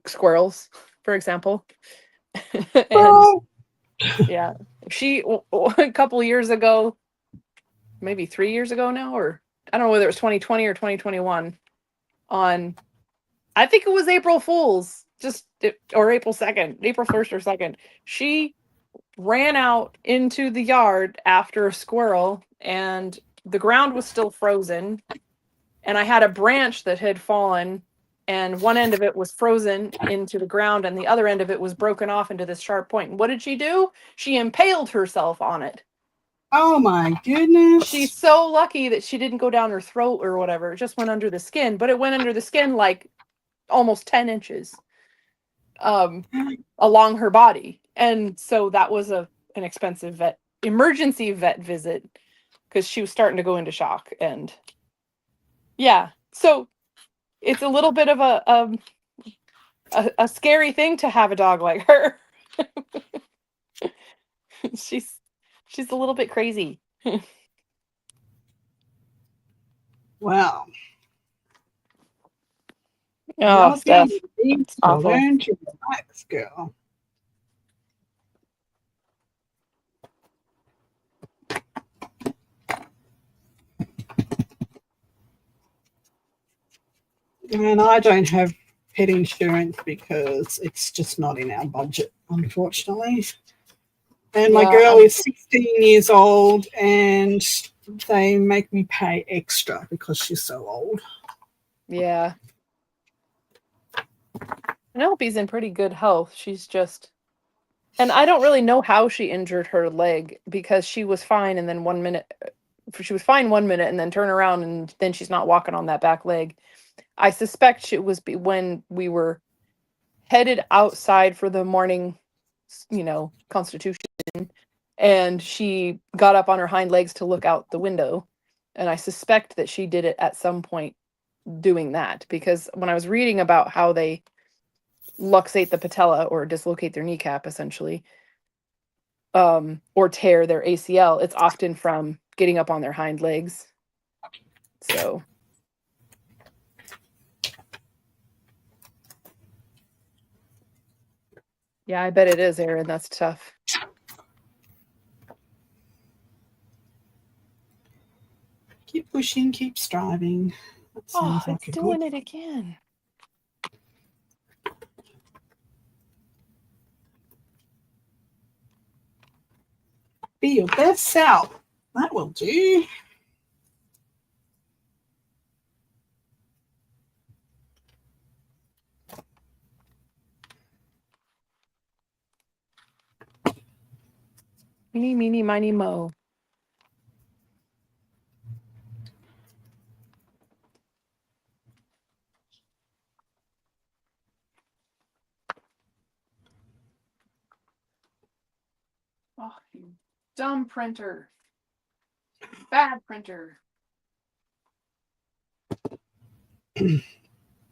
squirrels, for example. And Oh, yeah, she a couple years ago, maybe 3 years ago now, or I don't know whether it was 2020 or 2021, on I think it was April Fool's, or April 2nd, April 1st or 2nd. She ran out into the yard after a squirrel and the ground was still frozen. And I had a branch that had fallen and one end of it was frozen into the ground and the other end of it was broken off into this sharp point. And what did she do? She impaled herself on it. oh my goodness. She's so lucky that she didn't go down her throat or whatever. It just went under the skin, but it went under the skin like almost 10 inches along her body. And so that was an expensive emergency vet visit because she was starting to go into shock. And yeah, so it's a little bit of a scary thing to have a dog like her. she's a little bit crazy. Wow. Oh, You're going Steph, to need it's to awful. learn to relax, girl. And I don't have pet insurance because it's just not in our budget, unfortunately. And my Yeah, girl is 16 years old and they make me pay extra because she's so old. yeah. Penelope's in pretty good health. She's just, and I don't really know how she injured her leg because she was fine, and then she was fine 1 minute, and then turn around, and then she's not walking on that back leg. I suspect it was when we were headed outside for the morning, constitution, and she got up on her hind legs to look out the window, and I suspect that she did it at some point doing that because when I was reading about how they luxate the patella or dislocate their kneecap essentially, or tear their ACL, it's often from getting up on their hind legs. So yeah, I bet it is, Erin. That's tough. Keep pushing, keep striving. That sounds like It's a doing good. it again. Be your best self. That will do. Meeny, meeny, miny, mo. Oh, you dumb printer. Bad printer.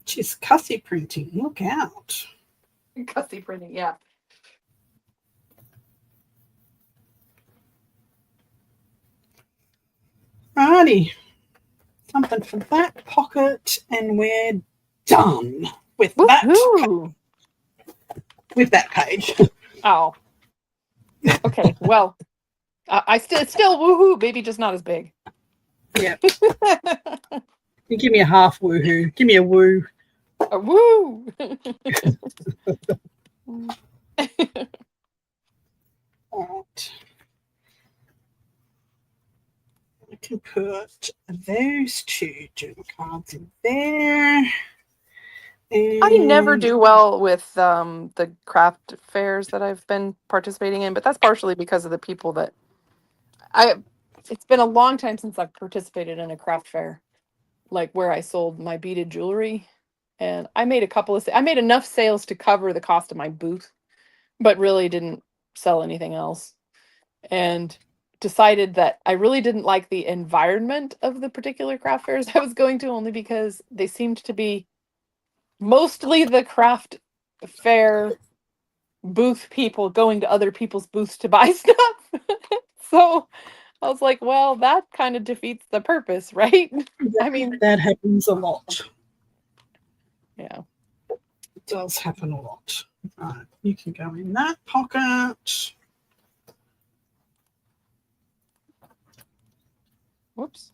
She's cussy printing. Look out. Cussy printing, yeah. Righty. Something for that pocket, and we're done with Woohoo! that page. Oh. Okay, well, it's still woohoo, maybe just not as big. Yeah. You give me a half woohoo. Give me a woo. A woo! All right. I can put those two journal cards in there. I never And do well with the craft fairs that I've been participating in, but that's partially because of the people that I. It's been a long time since I've participated in a craft fair, like where I sold my beaded jewelry, and I made I made enough sales to cover the cost of my booth, but really didn't sell anything else. And decided that I really didn't like the environment of the particular craft fairs I was going to, only because they seemed to be mostly the craft fair booth people going to other people's booths to buy stuff. So I was like, well, that kind of defeats the purpose, right? I mean, that happens a lot. yeah. It does happen a lot. Right, you can go in that pocket. Whoops.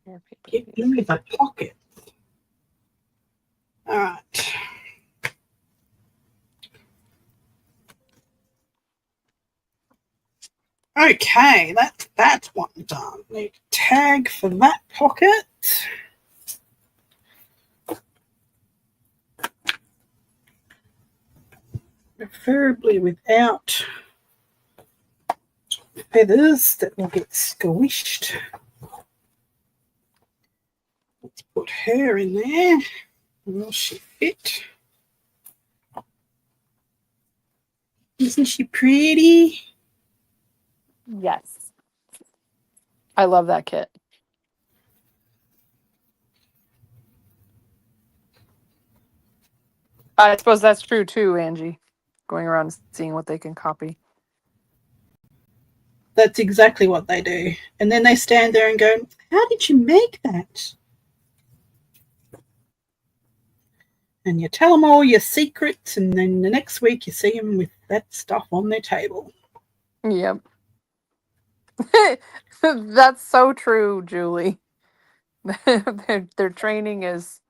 More paper, Get please. into the pocket. All right. Okay, that's that one done. Need a tag for that pocket. Preferably without feathers that will get squished. Let's put her in there. Will she fit? Isn't she pretty? Yes. I love that kit. I suppose that's true too, Angie. Going around and seeing what they can copy. That's exactly what they do. And then they stand there and go, how did you make that? And you tell them all your secrets, and then the next week you see them with that stuff on their table. Yep. That's so true, Julie. Their training is.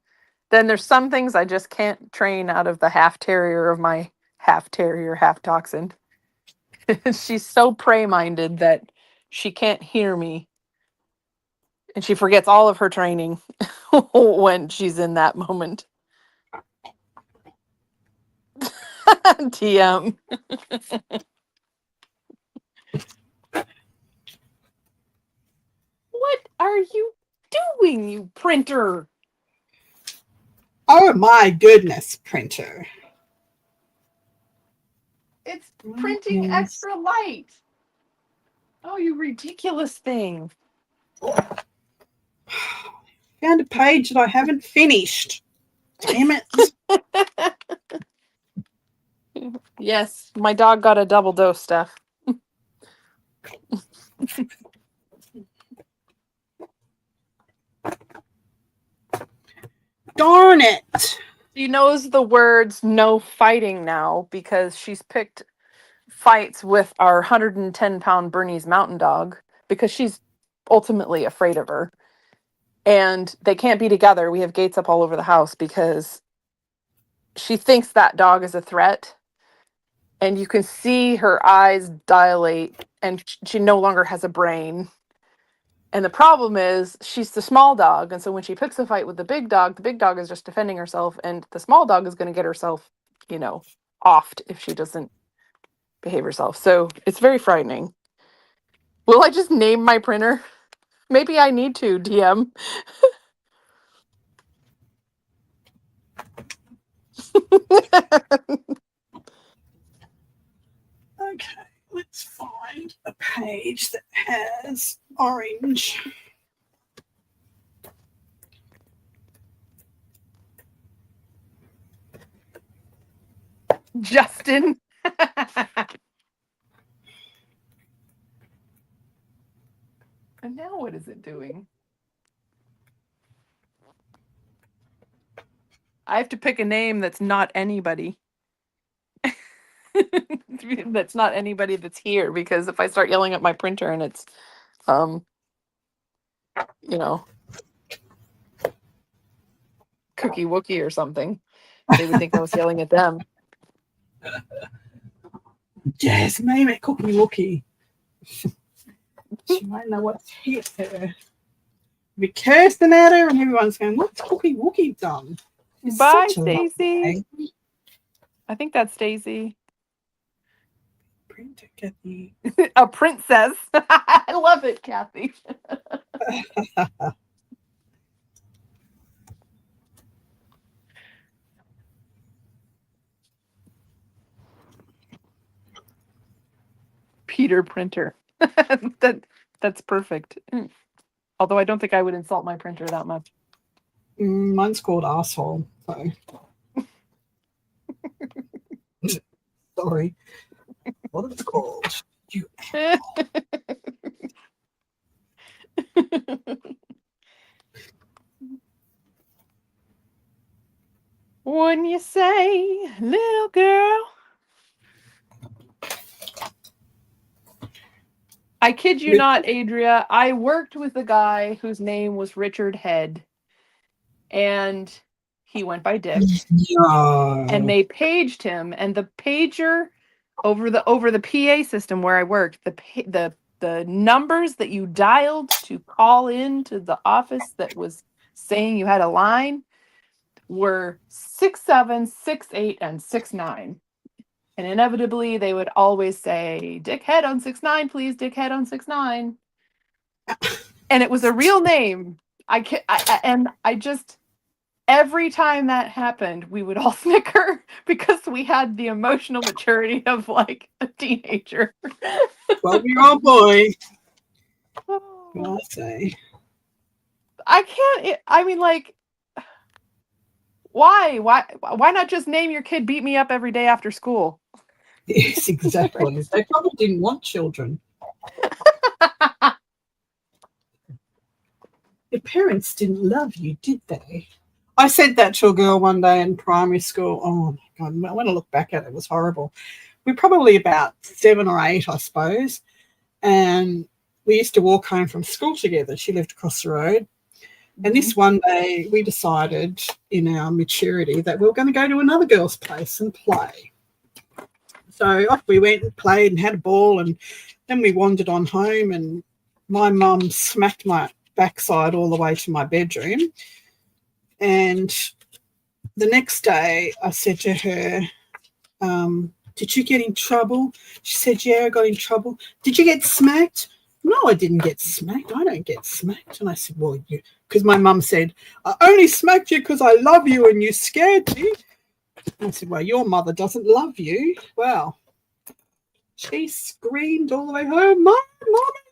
Then there's some things I just can't train out of the half terrier of my half terrier, half dachshund. She's so prey minded that she can't hear me. And she forgets all of her training when she's in that moment. TM. What are you doing, you printer? Oh my goodness, printer. It's printing extra light. Oh, you ridiculous thing. Found a page that I haven't finished. Damn it. Yes, my dog got a double dose, Steph. Darn it. She knows the words no fighting now because she's picked fights with our 110-pound Bernese mountain dog because she's ultimately afraid of her. And they can't be together. We have gates up all over the house because she thinks that dog is a threat. And you can see her eyes dilate and she no longer has a brain. And the problem is she's the small dog. And so when she picks a fight with the big dog is just defending herself. And the small dog is going to get herself, offed if she doesn't behave herself. So it's very frightening. Will I just name my printer? Maybe I need to, DM. Okay, let's find a page that has orange. Justin. And now what is it doing? I have to pick a name that's not anybody. That's not anybody that's here, because if I start yelling at my printer and it's Cookie Wookie or something, they would think I was yelling at them. Yes, name it Cookie Wookie. She won't know what's hit her. Be cursing at her, and everyone's going, "What's Cookie Wookie done?" She's Bye, such a Stacy. I think that's Stacy. Printer, Kathy. A princess. I love it, Kathy. Peter Printer. That's perfect. Although I don't think I would insult my printer that much. Mine's called Asshole. So. Sorry. What is it called? You. Wouldn't you say, little girl? I kid you not, Adria. I worked with a guy whose name was Richard Head, and he went by Dick. No. And they paged him, and the pager over the PA system where I worked, the numbers that you dialed to call in to the office that was saying you had a line were 67, 68, and 69. And inevitably, they would always say, Dick Head on 69, please, Dick Head on 69. And it was a real name. I just, every time that happened, we would all snicker because we had the emotional maturity of like a teenager. 12-year-old boy. What I say? I can't, I mean, like, why not just name your kid Beat Me Up every day after school? Yes, exactly. They probably didn't want children. Your parents didn't love you, did they? I said that to a girl one day in primary school. Oh, my God. When I look back at it, it was horrible. We're probably about 7 or 8, I suppose. And we used to walk home from school together. She lived across the road. And this one day we decided in our maturity that we were going to go to another girl's place and play. So off we went and played and had a ball, and then we wandered on home, and my mum smacked my backside all the way to my bedroom. And the next day I said to her, did you get in trouble? She said, yeah, I got in trouble. Did you get smacked? No, I didn't get smacked. I don't get smacked. And I said, well, you, because my mum said, I only smacked you because I love you and you scared me. And I said, well, your mother doesn't love you. Well, she screamed all the way home, Mom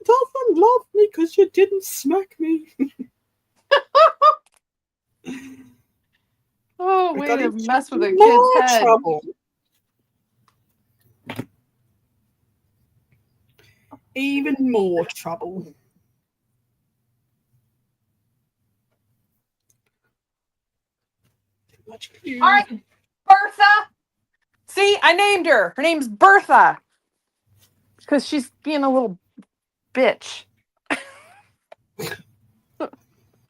doesn't love me because you didn't smack me. Oh, way to mess with a kid's head. Trouble. Even more trouble. All right, Bertha. See, I named her. Her name's Bertha. Because she's being a little bitch.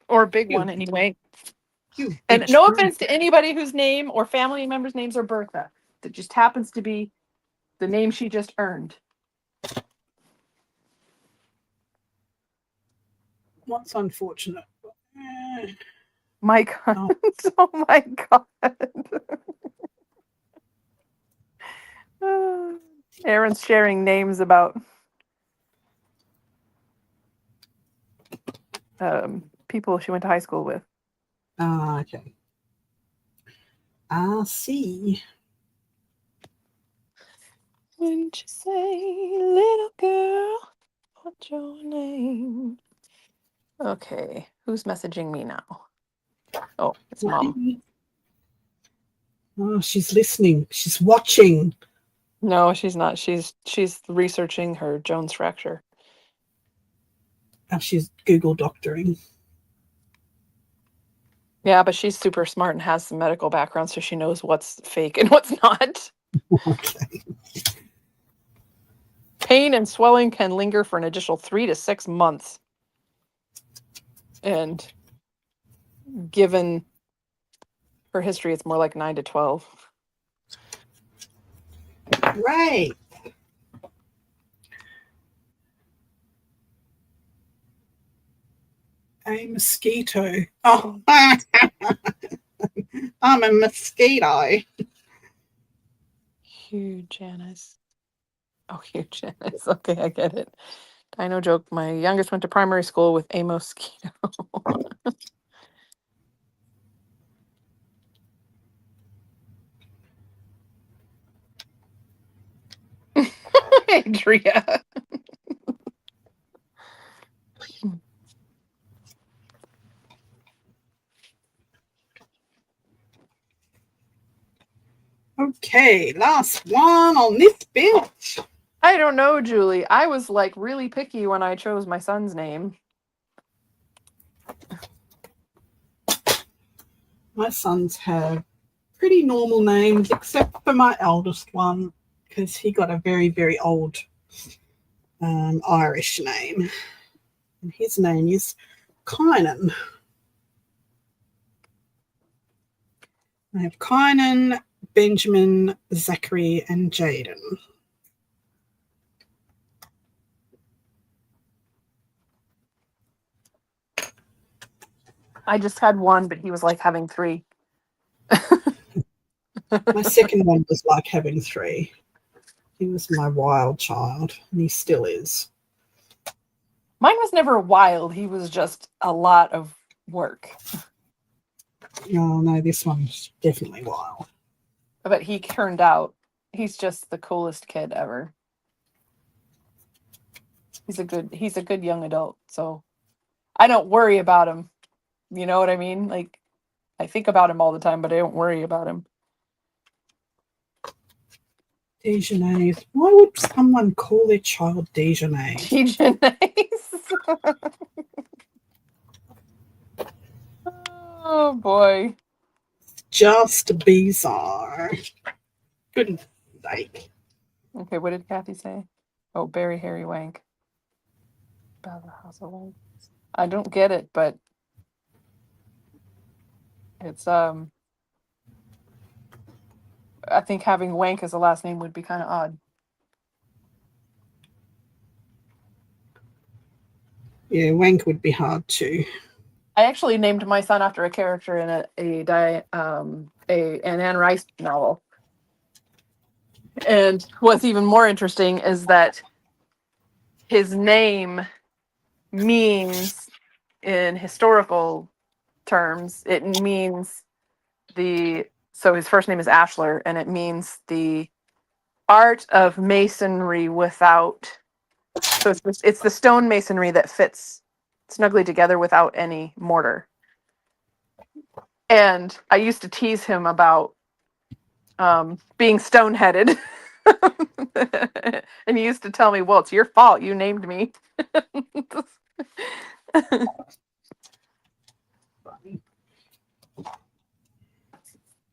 Or a big one, anyway. And no offense to anybody whose name or family members' names are Bertha. That just happens to be the name she just earned. What's unfortunate? My God. Oh my God. Erin's sharing names about people she went to high school with. Okay. I see. Wouldn't you say, little girl, what's your name? Okay, who's messaging me now? Oh, it's Mom. Oh, she's listening. She's watching. No, she's not. She's researching her Jones fracture. She's Google doctoring. Yeah, but she's super smart and has some medical background, so she knows what's fake and what's not. Okay. Pain and swelling can linger for an additional 3 to 6 months. And given her history, it's more like 9 to 12. Right. A mosquito. Oh, I'm a mosquito. Hugh Janice. Oh, Hugh Janice. Okay, I get it. Dino joke. My youngest went to primary school with a mosquito. Adria. Okay, last one on this bench. I don't know, Julie. I was like really picky when I chose my son's name. My sons have pretty normal names, except for my eldest one, because he got a very, very old Irish name. And his name is Kynan. I have Kynan, Benjamin, Zachary, and Jaden. I just had one, but he was like having three. My second one was like having three. He was my wild child, and he still is. Mine was never wild. He was just a lot of work. Oh, no, this one's definitely wild. But he turned out, he's just the coolest kid ever. He's a good young adult. So I don't worry about him. You know what I mean? Like, I think about him all the time, but I don't worry about him. Dijonnaise. Why would someone call their child Dijonnaise? Dijonnaise. Oh boy. Just bizarre. Goodness sake. Okay, what did Kathy say? Oh, Barry Harry Wank. About the House of Wank. I don't get it, but it's I think having Wank as a last name would be kind of odd. Yeah, Wank would be hard too. I actually named my son after a character in an Anne Rice novel. And what's even more interesting is that his name means, in historical terms, it means so his first name is Ashler, and it means the art of masonry without, so it's the stone masonry that fits snugly together without any mortar. And I used to tease him about being stone-headed. And he used to tell me, well, it's your fault, you named me.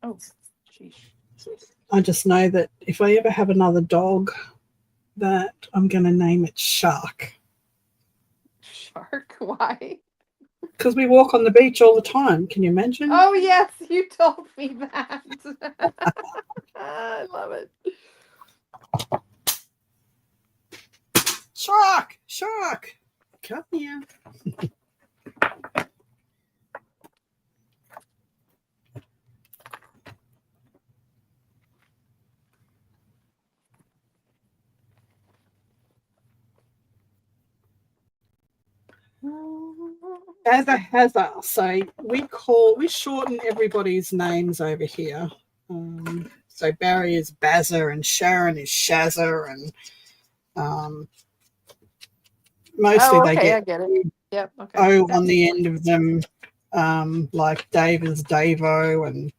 Oh, sheesh. I just know that if I ever have another dog, that I'm going to name it Shark. Shark? Why? Because we walk on the beach all the time. Can you imagine? Oh, yes, you told me that. I love it. Shark! Shark! Come here. Hazza. So we shorten everybody's names over here. So Barry is Bazza and Sharon is Shazza, and mostly they Okay, I get get it. Yep, okay. O on the end of them, like Dave is Davo, and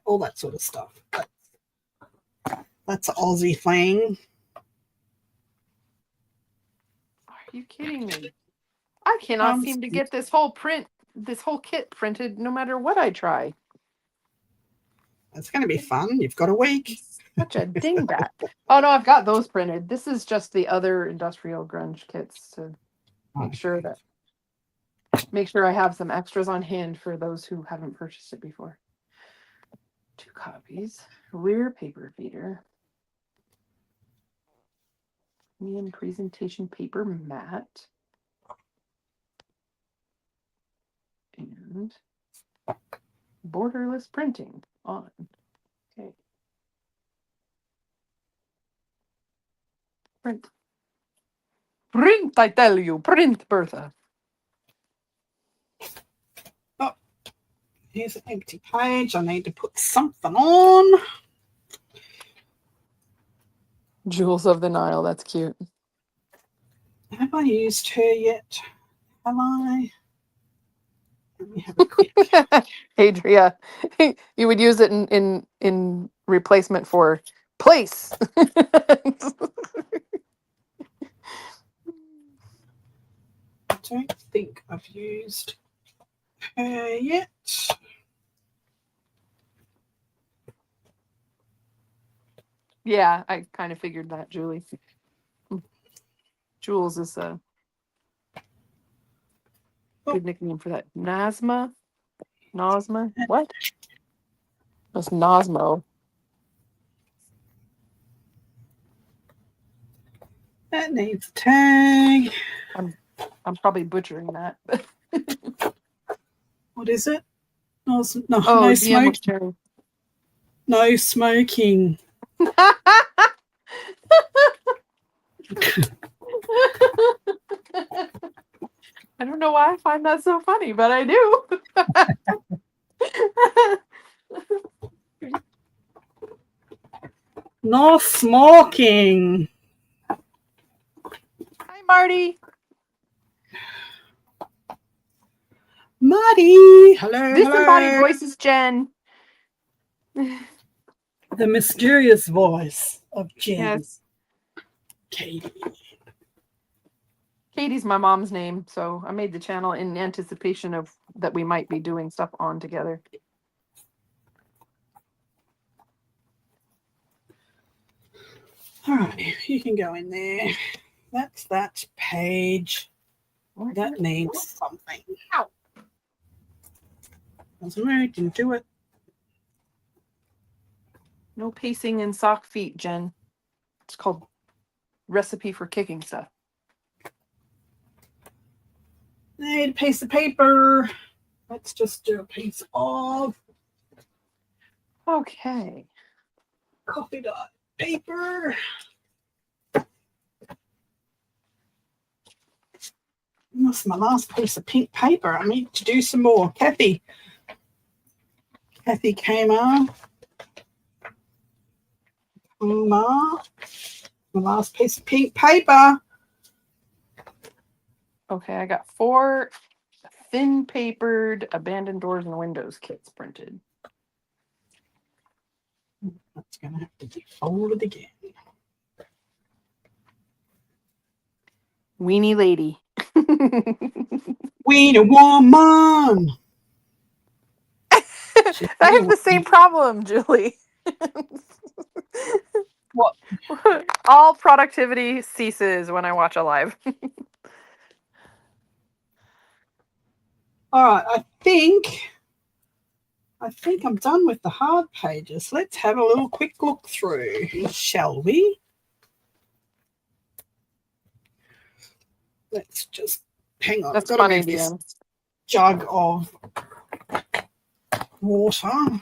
all that sort of stuff. That's an Aussie thing. Are you kidding me? I cannot seem to get this whole kit printed no matter what I try. It's going to be fun. You've got a week. Such a dingbat. Oh no, I've got those printed. This is just the other industrial grunge kits to make sure I have some extras on hand for those who haven't purchased it before. 2 copies. Rear paper feeder. Premium presentation paper mat. And borderless printing on. Okay. Print. Print, I tell you. Print, Bertha. Oh, here's an empty page. I need to put something on. Jewels of the Nile. That's cute. Have I used her yet? Have I? Let me have a quick. Adria, you would use it in replacement for place. I don't think I've used her yet. Yeah, I kind of figured that, Julie. Jules is a good nickname for that. Nazma? What? That's Nosmo. That needs a tag. I'm probably butchering that. What is it? No, no, Oh, no DM smoke. was sharing. No smoking. I don't know why I find that so funny, but I do. No smoking. Hi, Marty. Marty. Hello. Disembodied voices, Jen. The mysterious voice of Jen. Yes. Katie. Katie's my mom's name, so I made the channel in anticipation of that we might be doing stuff on together. All right, you can go in there. That's that page. That needs something. Ow. Doesn't matter, didn't do it. No pacing in sock feet, Jen. It's called Recipe for Kicking Stuff. Need a piece of paper. Let's just do a piece of Okay. coffee dot paper. That's my last piece of pink paper. I need to do some more. Kathy came on. My last piece of pink paper. Okay, I got 4 thin papered abandoned doors and windows kits printed. That's going to have to be folded again. Weenie lady. Weenie woman. I have the same problem, Julie. What? All productivity ceases when I watch a live. All right, I think I'm done with the hard pages. Let's have a little quick look through, shall we? Let's just hang on. That's I've got to funny, move this DM. jug of water.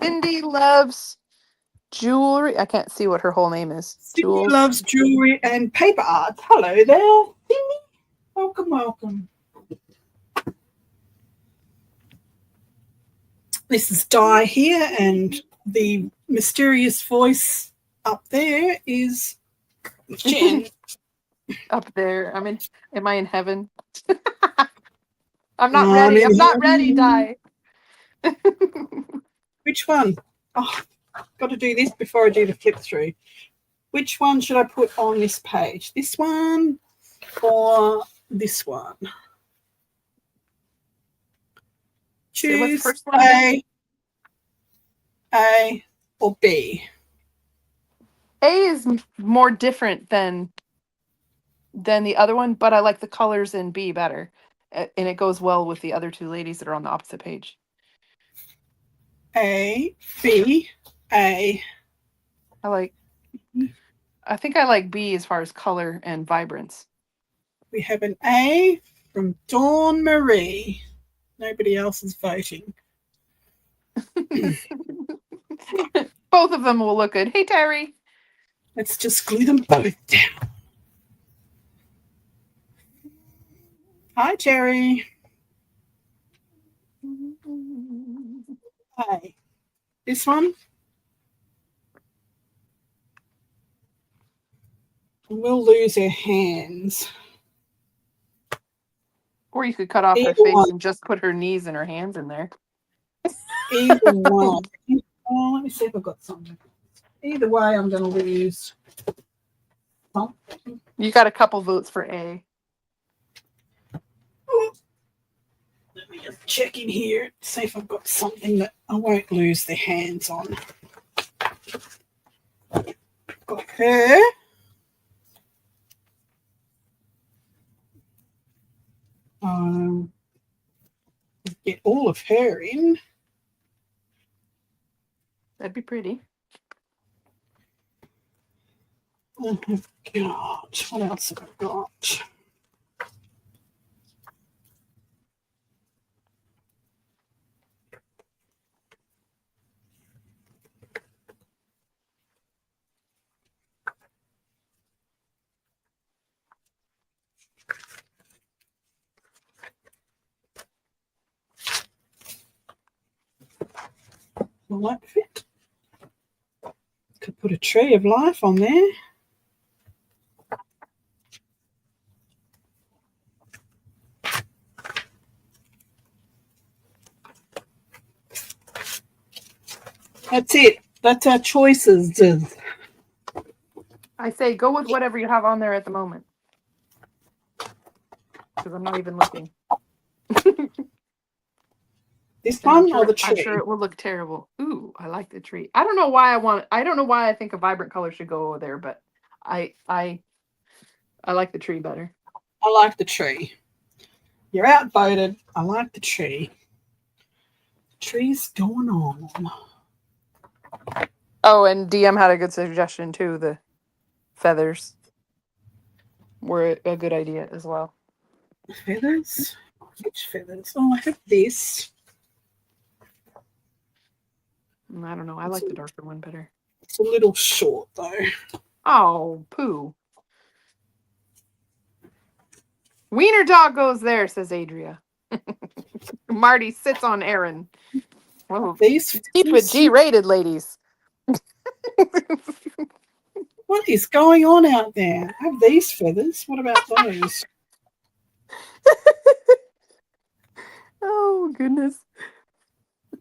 Cindy loves jewelry. I can't see what her whole name is. Cindy Jules. loves jewelry and paper art. Hello there, Cindy. Welcome, welcome. This is Di here, and the mysterious voice up there is Jen. Up there. Am I in heaven? I'm not ready. I'm not ready, Di. Which one? Oh, I've got to do this before I do the flip through. Which one should I put on this page? This one or this one? Choose A or B. A is more different than the other one, but I like the colors in B better. And it goes well with the other 2 ladies that are on the opposite page. A, B, A. I think I like B as far as color and vibrance. We have an A from Dawn Marie. Nobody else is voting. Both of them will look good. Hey, Terry. Let's just glue them both down. Hi, Terry. Hi. This one? We'll lose her hands. Or you could cut off her face and just put her knees and her hands in there. Either one. Oh, let me see if I've got something. Either way, I'm going to lose something. You got a couple votes for A. Let me just check in here, see if I've got something that I won't lose the hands on. Got her. Get all of her in. That'd be pretty. I've got, what else have I got? Will that fit? Could put a tree of life on there. That's it. That's our choices. I say go with whatever you have on there at the moment. Because I'm not even looking. This one sure, or the tree? I'm sure it will look terrible. Ooh, I like the tree. I don't know why I don't know why I think a vibrant color should go over there, but I like the tree better. I like the tree. You're outvoted. I like the tree. The tree's going on. Oh, and DM had a good suggestion too. The feathers were a good idea as well. Feathers? Which feathers? Oh, I have this. I don't know. I like the darker one better. It's a little short though. Oh, poo. Wiener dog goes there, says Adria. Marty sits on Aaron. Well, These keep it G-rated, ladies. What is going on out there? I have these feathers. What about those? Oh, goodness.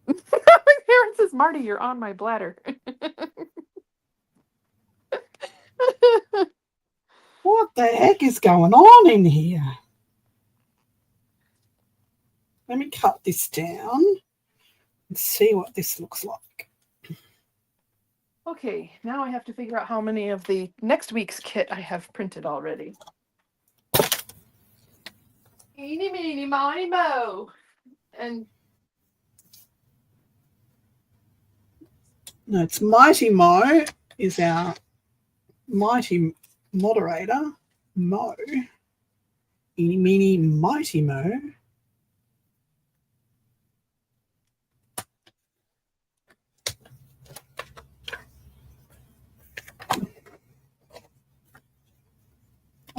Aaron says, Marty, you're on my bladder. What the heck is going on in here? Let me cut this down and see what this looks like. Okay, now I have to figure out how many of the next week's kit I have printed already. Eeny, meeny, miny, mo. And no, it's Mighty Mo is our mighty moderator. Mo. Eeny, meeny, mighty Mo.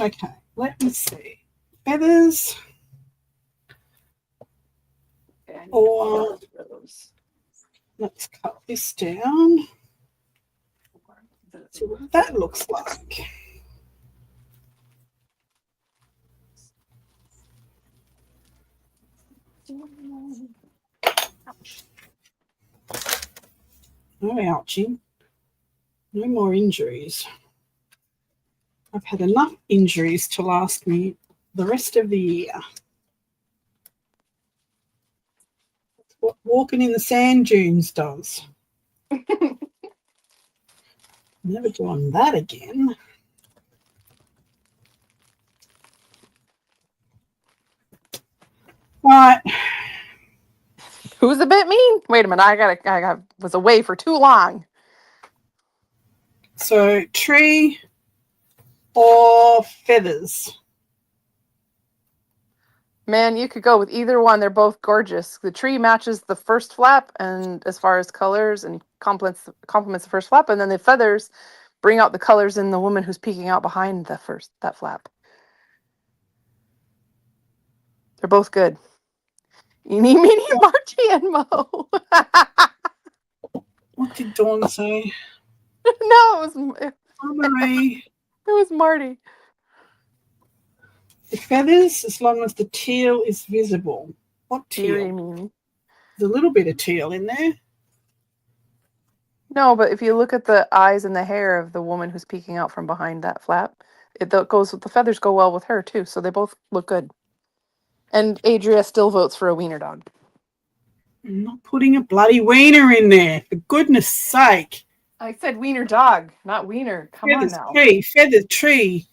Okay, let me see. Feathers. Or let's cut this down. See what that looks like. Ouch. No ouching. No more injuries. I've had enough injuries to last me the rest of the year. That's what walking in the sand dunes does. Never doing that again. Right. Who's a bit mean? Wait a minute, I was away for too long. So tree or feathers? Man, you could go with either one. They're both gorgeous. The tree matches the first flap, and as far as colors and complements the first flap, and then the feathers bring out the colors in the woman who's peeking out behind that flap. They're both good. Eeny, meeny, Marty, and Mo. What did Dawn say? No, it Marie. was Marty. The feathers, as long as the teal is visible. What teal? Eeny, meeny. There's a little bit of teal in there. No, but if you look at the eyes and the hair of the woman who's peeking out from behind that flap, the feathers go well with her too, so they both look good. And Adria still votes for a wiener dog. I'm not putting a bloody wiener in there, for goodness sake. I said wiener dog, not wiener. Come Feathers, on now. tree, feather, tree,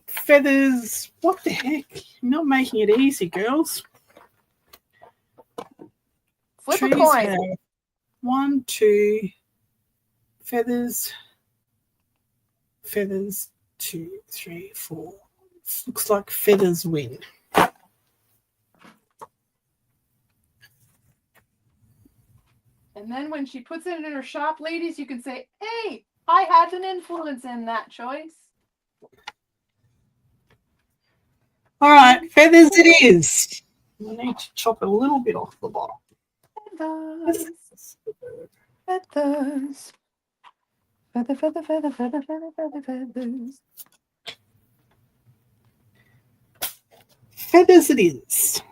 feathers. What the heck? You're not making it easy, girls. Flip Trees a coin. have 1, 2, feathers, 2, 3, 4. Looks like feathers win. And then when she puts it in her shop, ladies, you can say, hey, I had an influence in that choice. All right, feathers it is. I need to chop it a little bit off the bottom. Feathers. Feathers. Feathers. Feathers it is.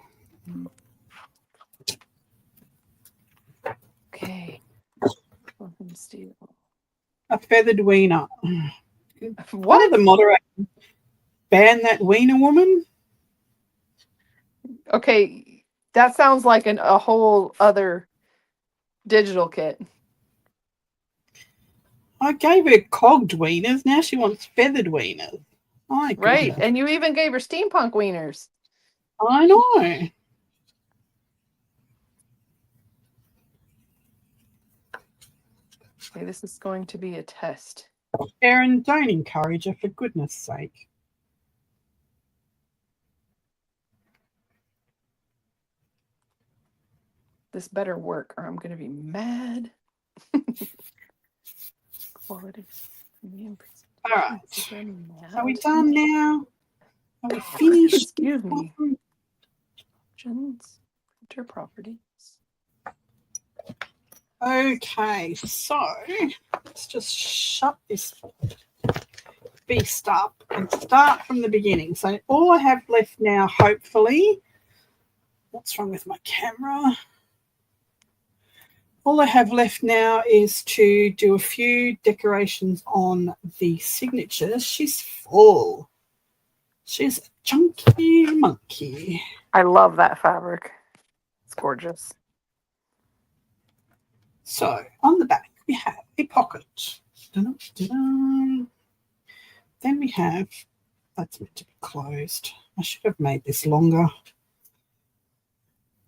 Okay. Steel. A feathered wiener. What? Did the moderator ban that wiener woman? Okay, that sounds like a whole other digital kit. I gave her cogged wieners. Now she wants feathered wieners. My Right, goodness. and you even gave her steampunk wieners. I know. Okay, this is going to be a test. Erin, don't encourage her, for goodness sake. This better work or I'm going to be mad. Quality. All right. Are we done now? Are we finished? Excuse me. Options. Printer properties. Okay, so let's just shut this beast up and start from the beginning. So all I have left now, hopefully, what's wrong with my camera? All I have left now is to do a few decorations on the signatures. She's full. She's a chunky monkey. I love that fabric. It's gorgeous. So on the back, we have a pocket. Dun-dun-dun-dun. Then we have, that's meant to be closed. I should have made this longer.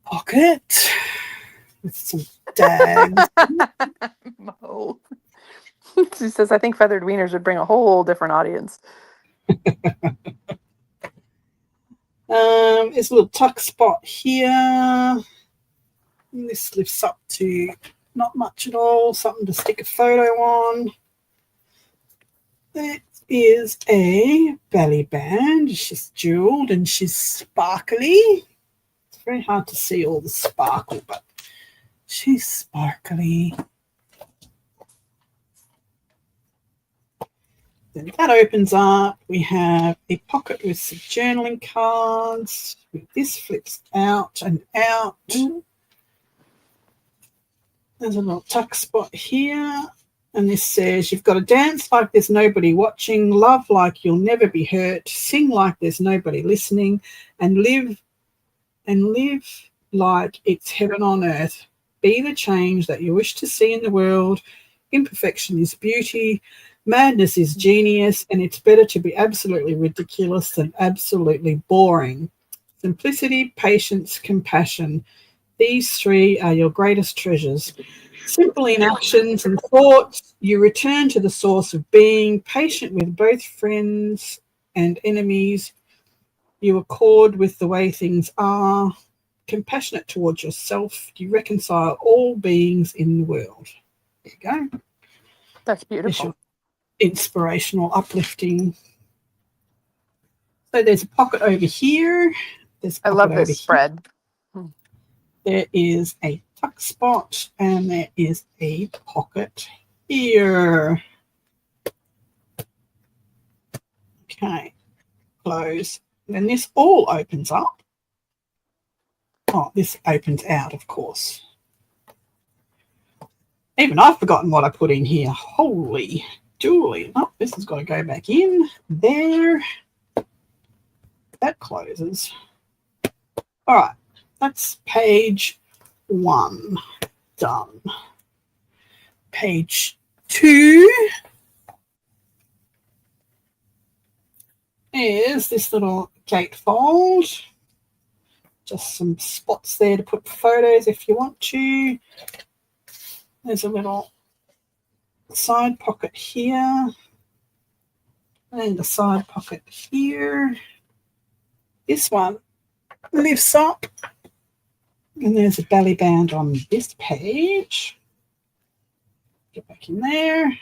Pocket with some dags. Mo. She says, I think feathered wieners would bring a whole different audience. There's a little tuck spot here. And this lifts up to not much at all, something to stick a photo on. That is a belly band. She's jeweled and she's sparkly. It's very hard to see all the sparkle, but she's sparkly. Then that opens up. We have a pocket with some journaling cards. This flips out and out. There's a little tuck spot here. And this says, you've got to dance like there's nobody watching, love like you'll never be hurt, sing like there's nobody listening, and live like it's heaven on earth. Be the change that you wish to see in the world. Imperfection is beauty. Madness is genius, and it's better to be absolutely ridiculous than absolutely boring. Simplicity, patience, compassion. These three are your greatest treasures. Simple in actions and thoughts, you return to the source of being, patient with both friends and enemies. You accord with the way things are, compassionate towards yourself. You reconcile all beings in the world. There you go. That's beautiful. Inspirational, uplifting. So there's a pocket over here. There's a pocket I love over this spread. Here. There is a tuck spot and there is a pocket here. Okay, close. Then this all opens up. Oh, this opens out, of course. Even I've forgotten what I put in here. Holy dooly. Oh, this has got to go back in. There. That closes. All right, that's page 1 done. Page 2 is this little gatefold. Just some spots there to put photos if you want to. There's a little side pocket here and a side pocket here. This one lifts up and there's a belly band on this page. Get back in there.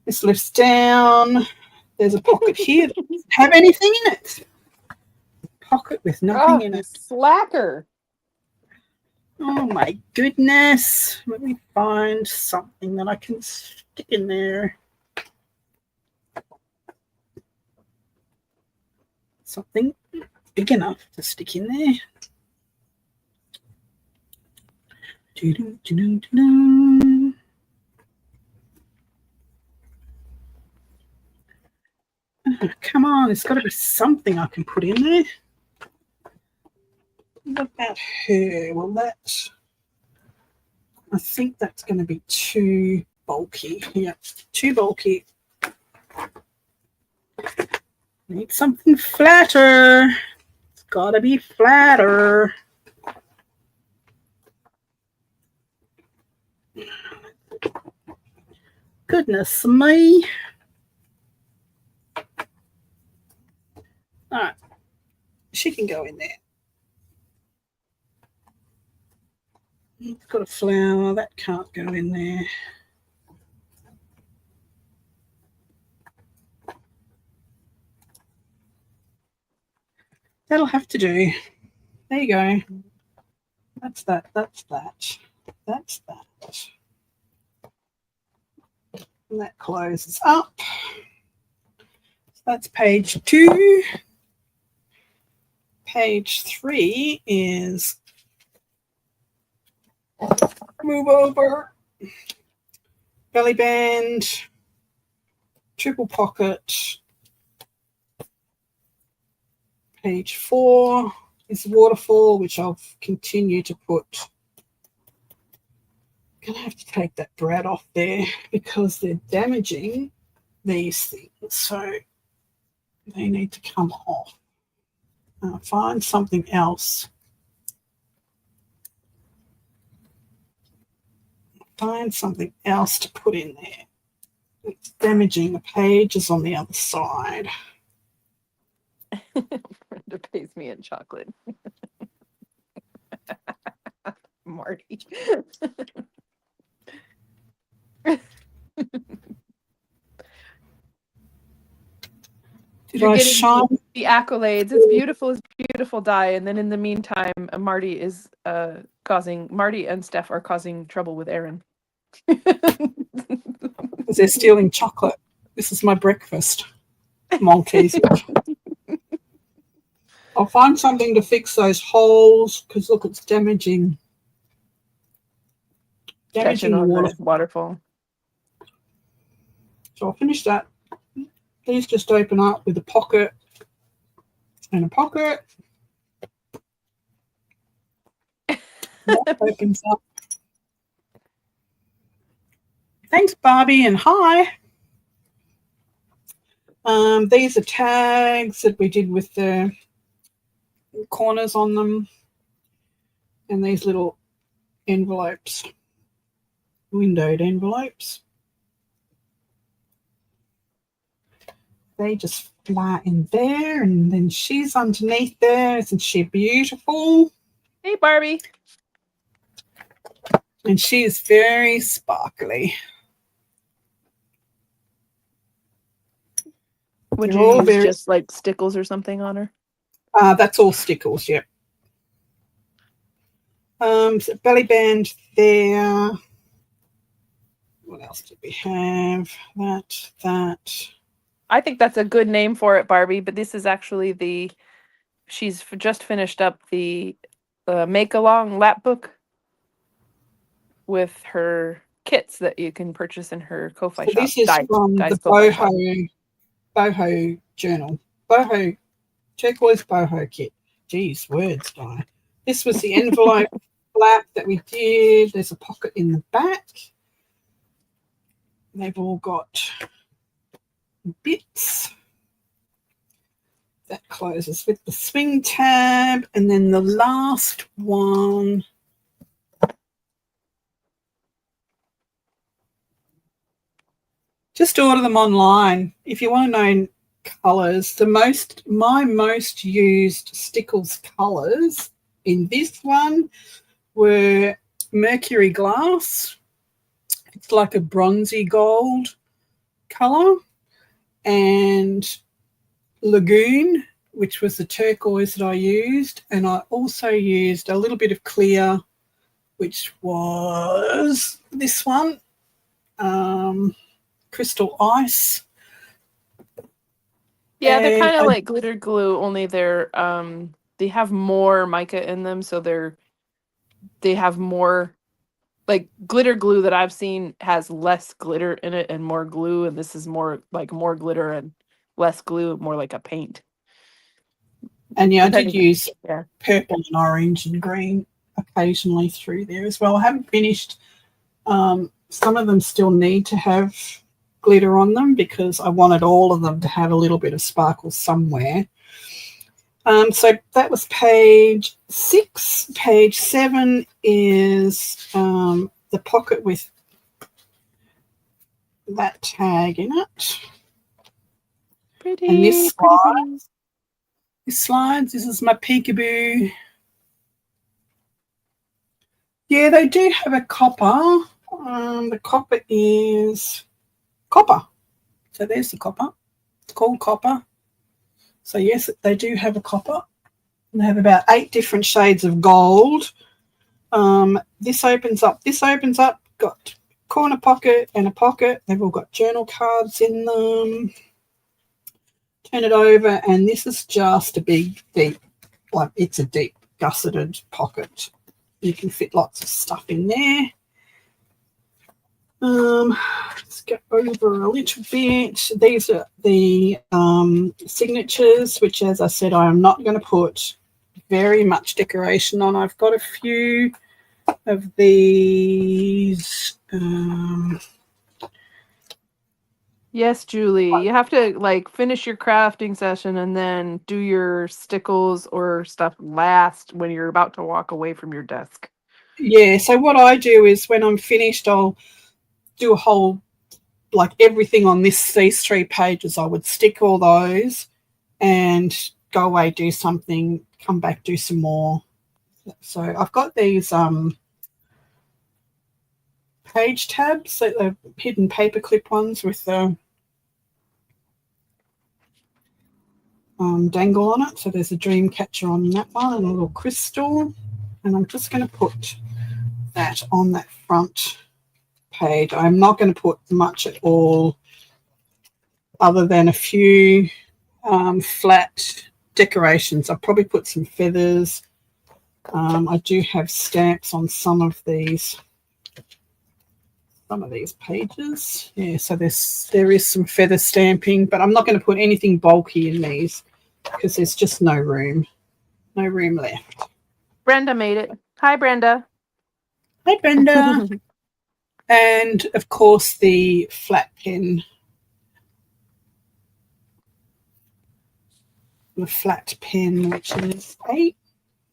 This lifts down. There's a pocket here that doesn't have anything in it. Pocket with nothing in it. Slacker. Oh my goodness. Let me find something that I can stick in there. Something big enough to stick in there. Doo-doo-doo-doo-doo. Oh, come on, there's got to be something I can put in there. What about her? Well, I think that's going to be too bulky. Yeah, too bulky. Need something flatter. It's got to be flatter. Goodness me. All right, she can go in there. It's got a flower, that can't go in there. That'll have to do. There you go. That's that, that's that, that's that. And that closes up. So that's page 2. Page 3 is move over, belly band, triple pocket. Page 4 is waterfall, which I'll continue to put. I'm going to have to take that brad off there because they're damaging these things, so they need to come off. I'll find something else. Find something else to put in there. It's damaging the pages on the other side. Brenda pays me in chocolate. Marty. You're getting the accolades. It's beautiful die. And then in the meantime, Marty is Marty and Steph are causing trouble with Aaron. Because they're stealing chocolate. This is my breakfast. Maltese. I'll find something to fix those holes because look, it's damaging the waterfall. So I'll finish that. These just open up with a pocket and a pocket. That opens up. Thanks, Barbie, and hi. These are tags that we did with the corners on them, and these little envelopes, windowed envelopes. They just that in there, and then she's underneath there. Isn't she beautiful? Hey, Barbie. And she is very sparkly. Would They're you all use very. just like stickles or something on her? That's all stickles. Yep. So belly band there. What else did we have? That. I think that's a good name for it, Barbie. But this is actually she's just finished up the make along Lapbook with her kits that you can purchase in her Ko-Fi So shop. this is from Dice the Ko-Fi shop. boho journal. Boho turquoise boho kit. Geez, words, Di. This was the envelope flap that we did. There's a pocket in the back. They've all got bits. That closes with the swing tab. And then the last one. Just order them online. If you want to know colours, my most used Stickles colours in this one were Mercury Glass. It's like a bronzy gold colour, and Lagoon, which was the turquoise that I used, and I also used a little bit of clear, which was this one, Crystal Ice. Yeah, they're And kind of like glitter glue, only they have more mica in them, so they have more, like glitter glue that I've seen has less glitter in it and more glue, and this is more like more glitter and less glue, more like a paint. And yeah, I did Depending. use Yeah. purple and orange and green occasionally through there as well. I haven't finished. Some of them still need to have glitter on them because I wanted all of them to have a little bit of sparkle somewhere. So that was page 6. Page 7 is the pocket with that tag in it. Pretty, And this pretty. slides. This is my peekaboo. Yeah, they do have a copper. The copper is copper. So there's the copper. It's called copper. So yes, they do have a copper. They have about 8 different shades of gold. This opens up. Got corner pocket and a pocket. They've all got journal cards in them. Turn it over, and this is just a big, deep, like it's a deep gusseted pocket. You can fit lots of stuff in there. Let's go over a little bit. These are the signatures, which, as I said, I am not going to put very much decoration on. I've got a few of these. Yes, Julie, you have to like finish your crafting session and then do your stickles or stuff last when you're about to walk away from your desk. Yeah, so what I do is when I'm finished, I'll do a whole, like everything on these 3 pages, I would stick all those and go away, do something, come back, do some more. So I've got these page tabs, so the hidden paperclip ones with the dangle on it. So there's a dream catcher on that one and a little crystal. And I'm just going to put that on that front page. I'm not going to put much at all other than a few flat decorations. I'll probably put some feathers. I do have stamps on some of these pages. Yeah, so there is some feather stamping, but I'm not going to put anything bulky in these because there's just no room left. Brenda made it. Hi, Brenda. Hi, Brenda. And of course the flat pen. The flat pen, which is a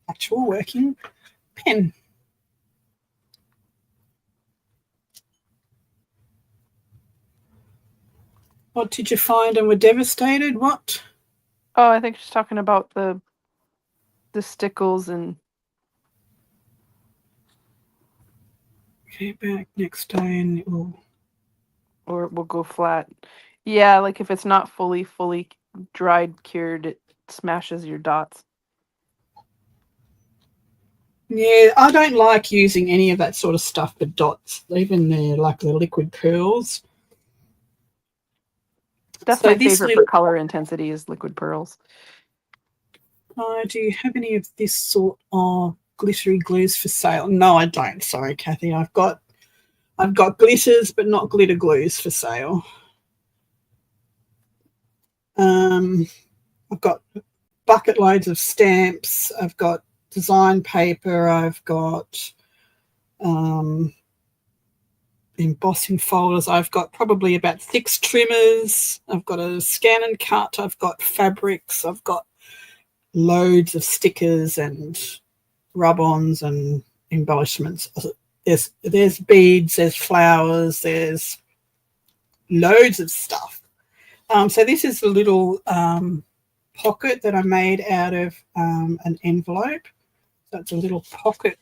actual working pen. What did you find and were devastated? What? Oh, I think she's talking about the stickles and. Okay, back next day and it will. Or it will go flat. Yeah, like if it's not fully dried, cured, it smashes your dots. Yeah, I don't like using any of that sort of stuff for dots, even the liquid pearls. That's my favorite for color intensity is liquid pearls. Do you have any of this sort of glittery glues for sale? No, I don't. Sorry, Kathy. I've got glitters, but not glitter glues for sale. I've got bucket loads of stamps. I've got design paper. I've got embossing folders. I've got probably about 6 trimmers. I've got a scan and cut. I've got fabrics. I've got loads of stickers and rub-ons and embellishments. There's beads, there's flowers, there's loads of stuff. So this is a little pocket that I made out of an envelope. So it's a little pocket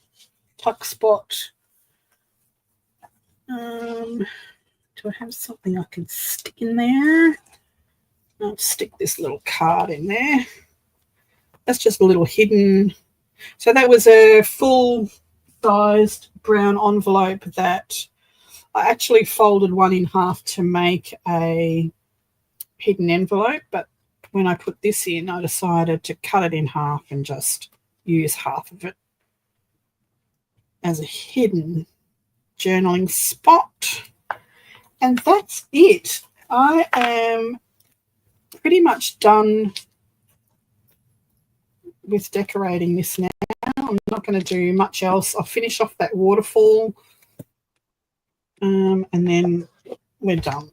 tuck spot. Do I have something I can stick in there? I'll stick this little card in there. That's just a little hidden. So that was a full-sized brown envelope that I actually folded one in half to make a hidden envelope, but when I put this in, I decided to cut it in half and just use half of it as a hidden journaling spot. And that's it. I am pretty much done with decorating this now. I'm not going to do much else. I'll finish off that waterfall and then we're done.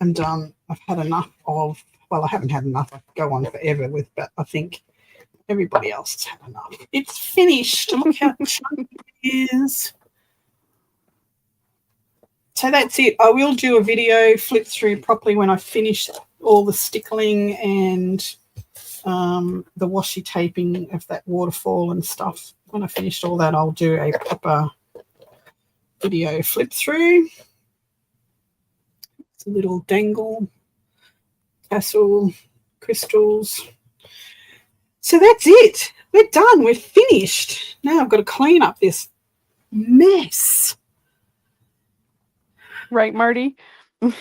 I'm done. I've had enough of, well, I haven't had enough. I could go on forever with, but I think everybody else has had enough. It's finished. Look how chunky it is. So that's it. I will do a video flip through properly when I finish all the stickling and the washi taping of that waterfall and stuff. When I finished all that, I'll do a proper video flip through. It's a little dangle, tassel, crystals. So that's it. We're done. We're finished. Now I've got to clean up this mess. Right, Marty? So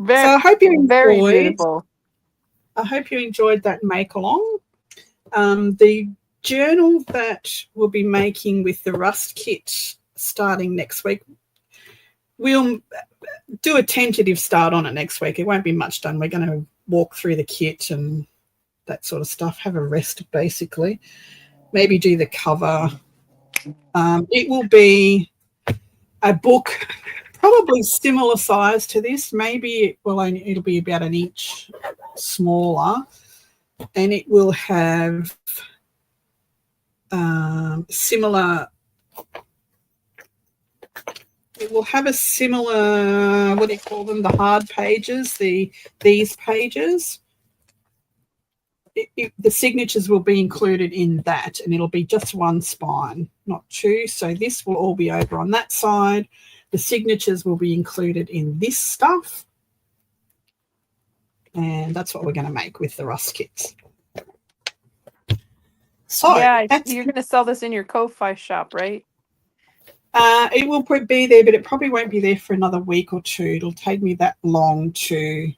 I hope you enjoyed. Very beautiful. I hope you enjoyed that make along. The journal that we'll be making with the rust kit starting next week, we'll do a tentative start on it next week. It won't be much done. We're going to walk through the kit and that sort of stuff, have a rest basically, maybe do the cover. It will be a book probably similar size to this. Maybe it'll be about an inch smaller, and it will have similar. It will have a similar, what do you call them? The hard pages. These pages. The signatures will be included in that, and it'll be just one spine, not two. So this will all be over on that side. The signatures will be included in this stuff, and that's what we're going to make with the rust kits. So yeah, you're going to sell this in your Ko-Fi shop, right? It will be there, but it probably won't be there for another week or two. It'll take me that long to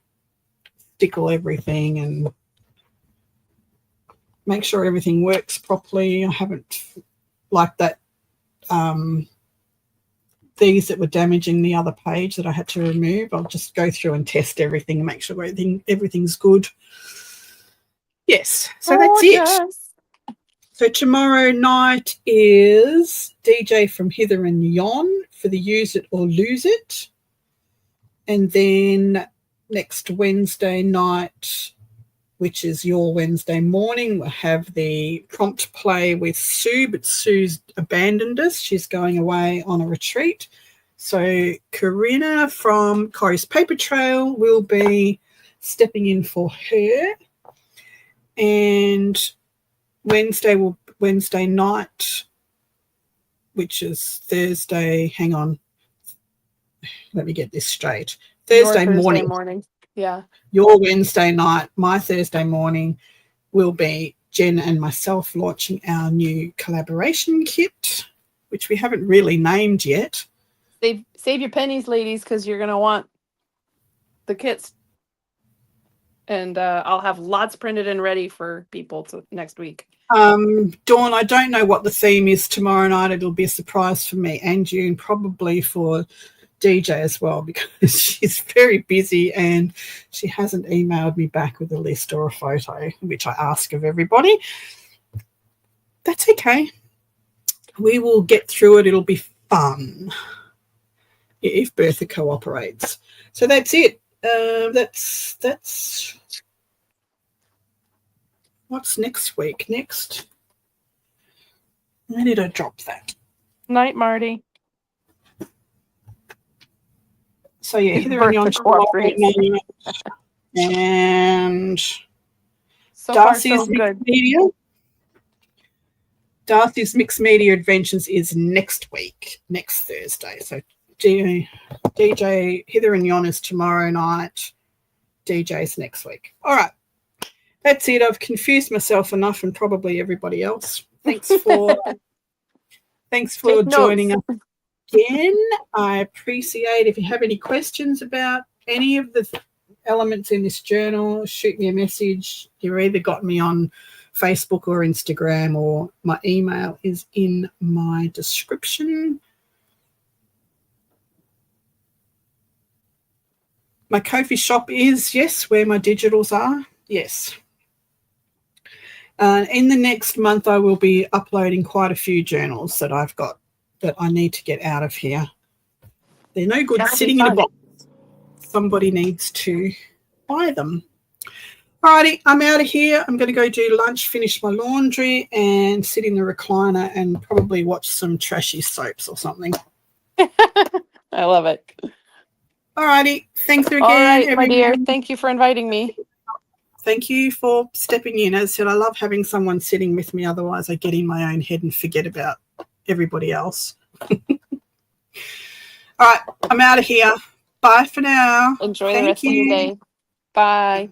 stickle everything and make sure everything works properly. I haven't, like that, these that were damaging the other page that I had to remove. I'll just go through and test everything and make sure everything's good. Yes, so that's it. So tomorrow night is DJ from Hither and Yon for the Use It or Lose It. And then next Wednesday night, which is your Wednesday morning, we'll have the prompt play with Sue, but Sue's abandoned us. She's going away on a retreat. So Corinna from Corey's Paper Trail will be stepping in for her. And Wednesday night, which is Thursday. Hang on. Let me get this straight. Thursday morning. Yeah. Your Wednesday night, my Thursday morning will be Jen and myself launching our new collaboration kit, which we haven't really named yet. Save your pennies, ladies, because you're going to want the kits. And I'll have lots printed and ready for people next week. Dawn, I don't know what the theme is tomorrow night. It'll be a surprise for me and you, and probably for DJ as well, because she's very busy and she hasn't emailed me back with a list or a photo, which I ask of everybody. That's okay. We will get through it. It'll be fun if Bertha cooperates. So that's it. That's what's next week. Where did I drop that? Night, Marty. So yeah, Heather and Jon and so Darcy's far, so good. Media. Darcy's Mixed Media Adventures is next week, next Thursday. So DJ Heather and Jon is tomorrow night. DJ's next week. All right. That's it. I've confused myself enough, and probably everybody else. Thanks for joining us again. I appreciate. If you have any questions about any of the elements in this journal, shoot me a message. You've either got me on Facebook or Instagram, or my email is in my description. My Ko-fi shop is, yes, where my digitals are, yes. In the next month, I will be uploading quite a few journals that I've got that I need to get out of here. They're no good sitting in a box. Somebody needs to buy them. Alrighty, I'm out of here. I'm going to go do lunch, finish my laundry, and sit in the recliner and probably watch some trashy soaps or something. I love it. Alrighty, thanks again, all right, everyone. my dear. Thank you for inviting me. Thank you for stepping in. As I said, I love having someone sitting with me. Otherwise, I get in my own head and forget about everybody else. All right, I'm out of here. Bye for now. Enjoy the rest of your day. Bye.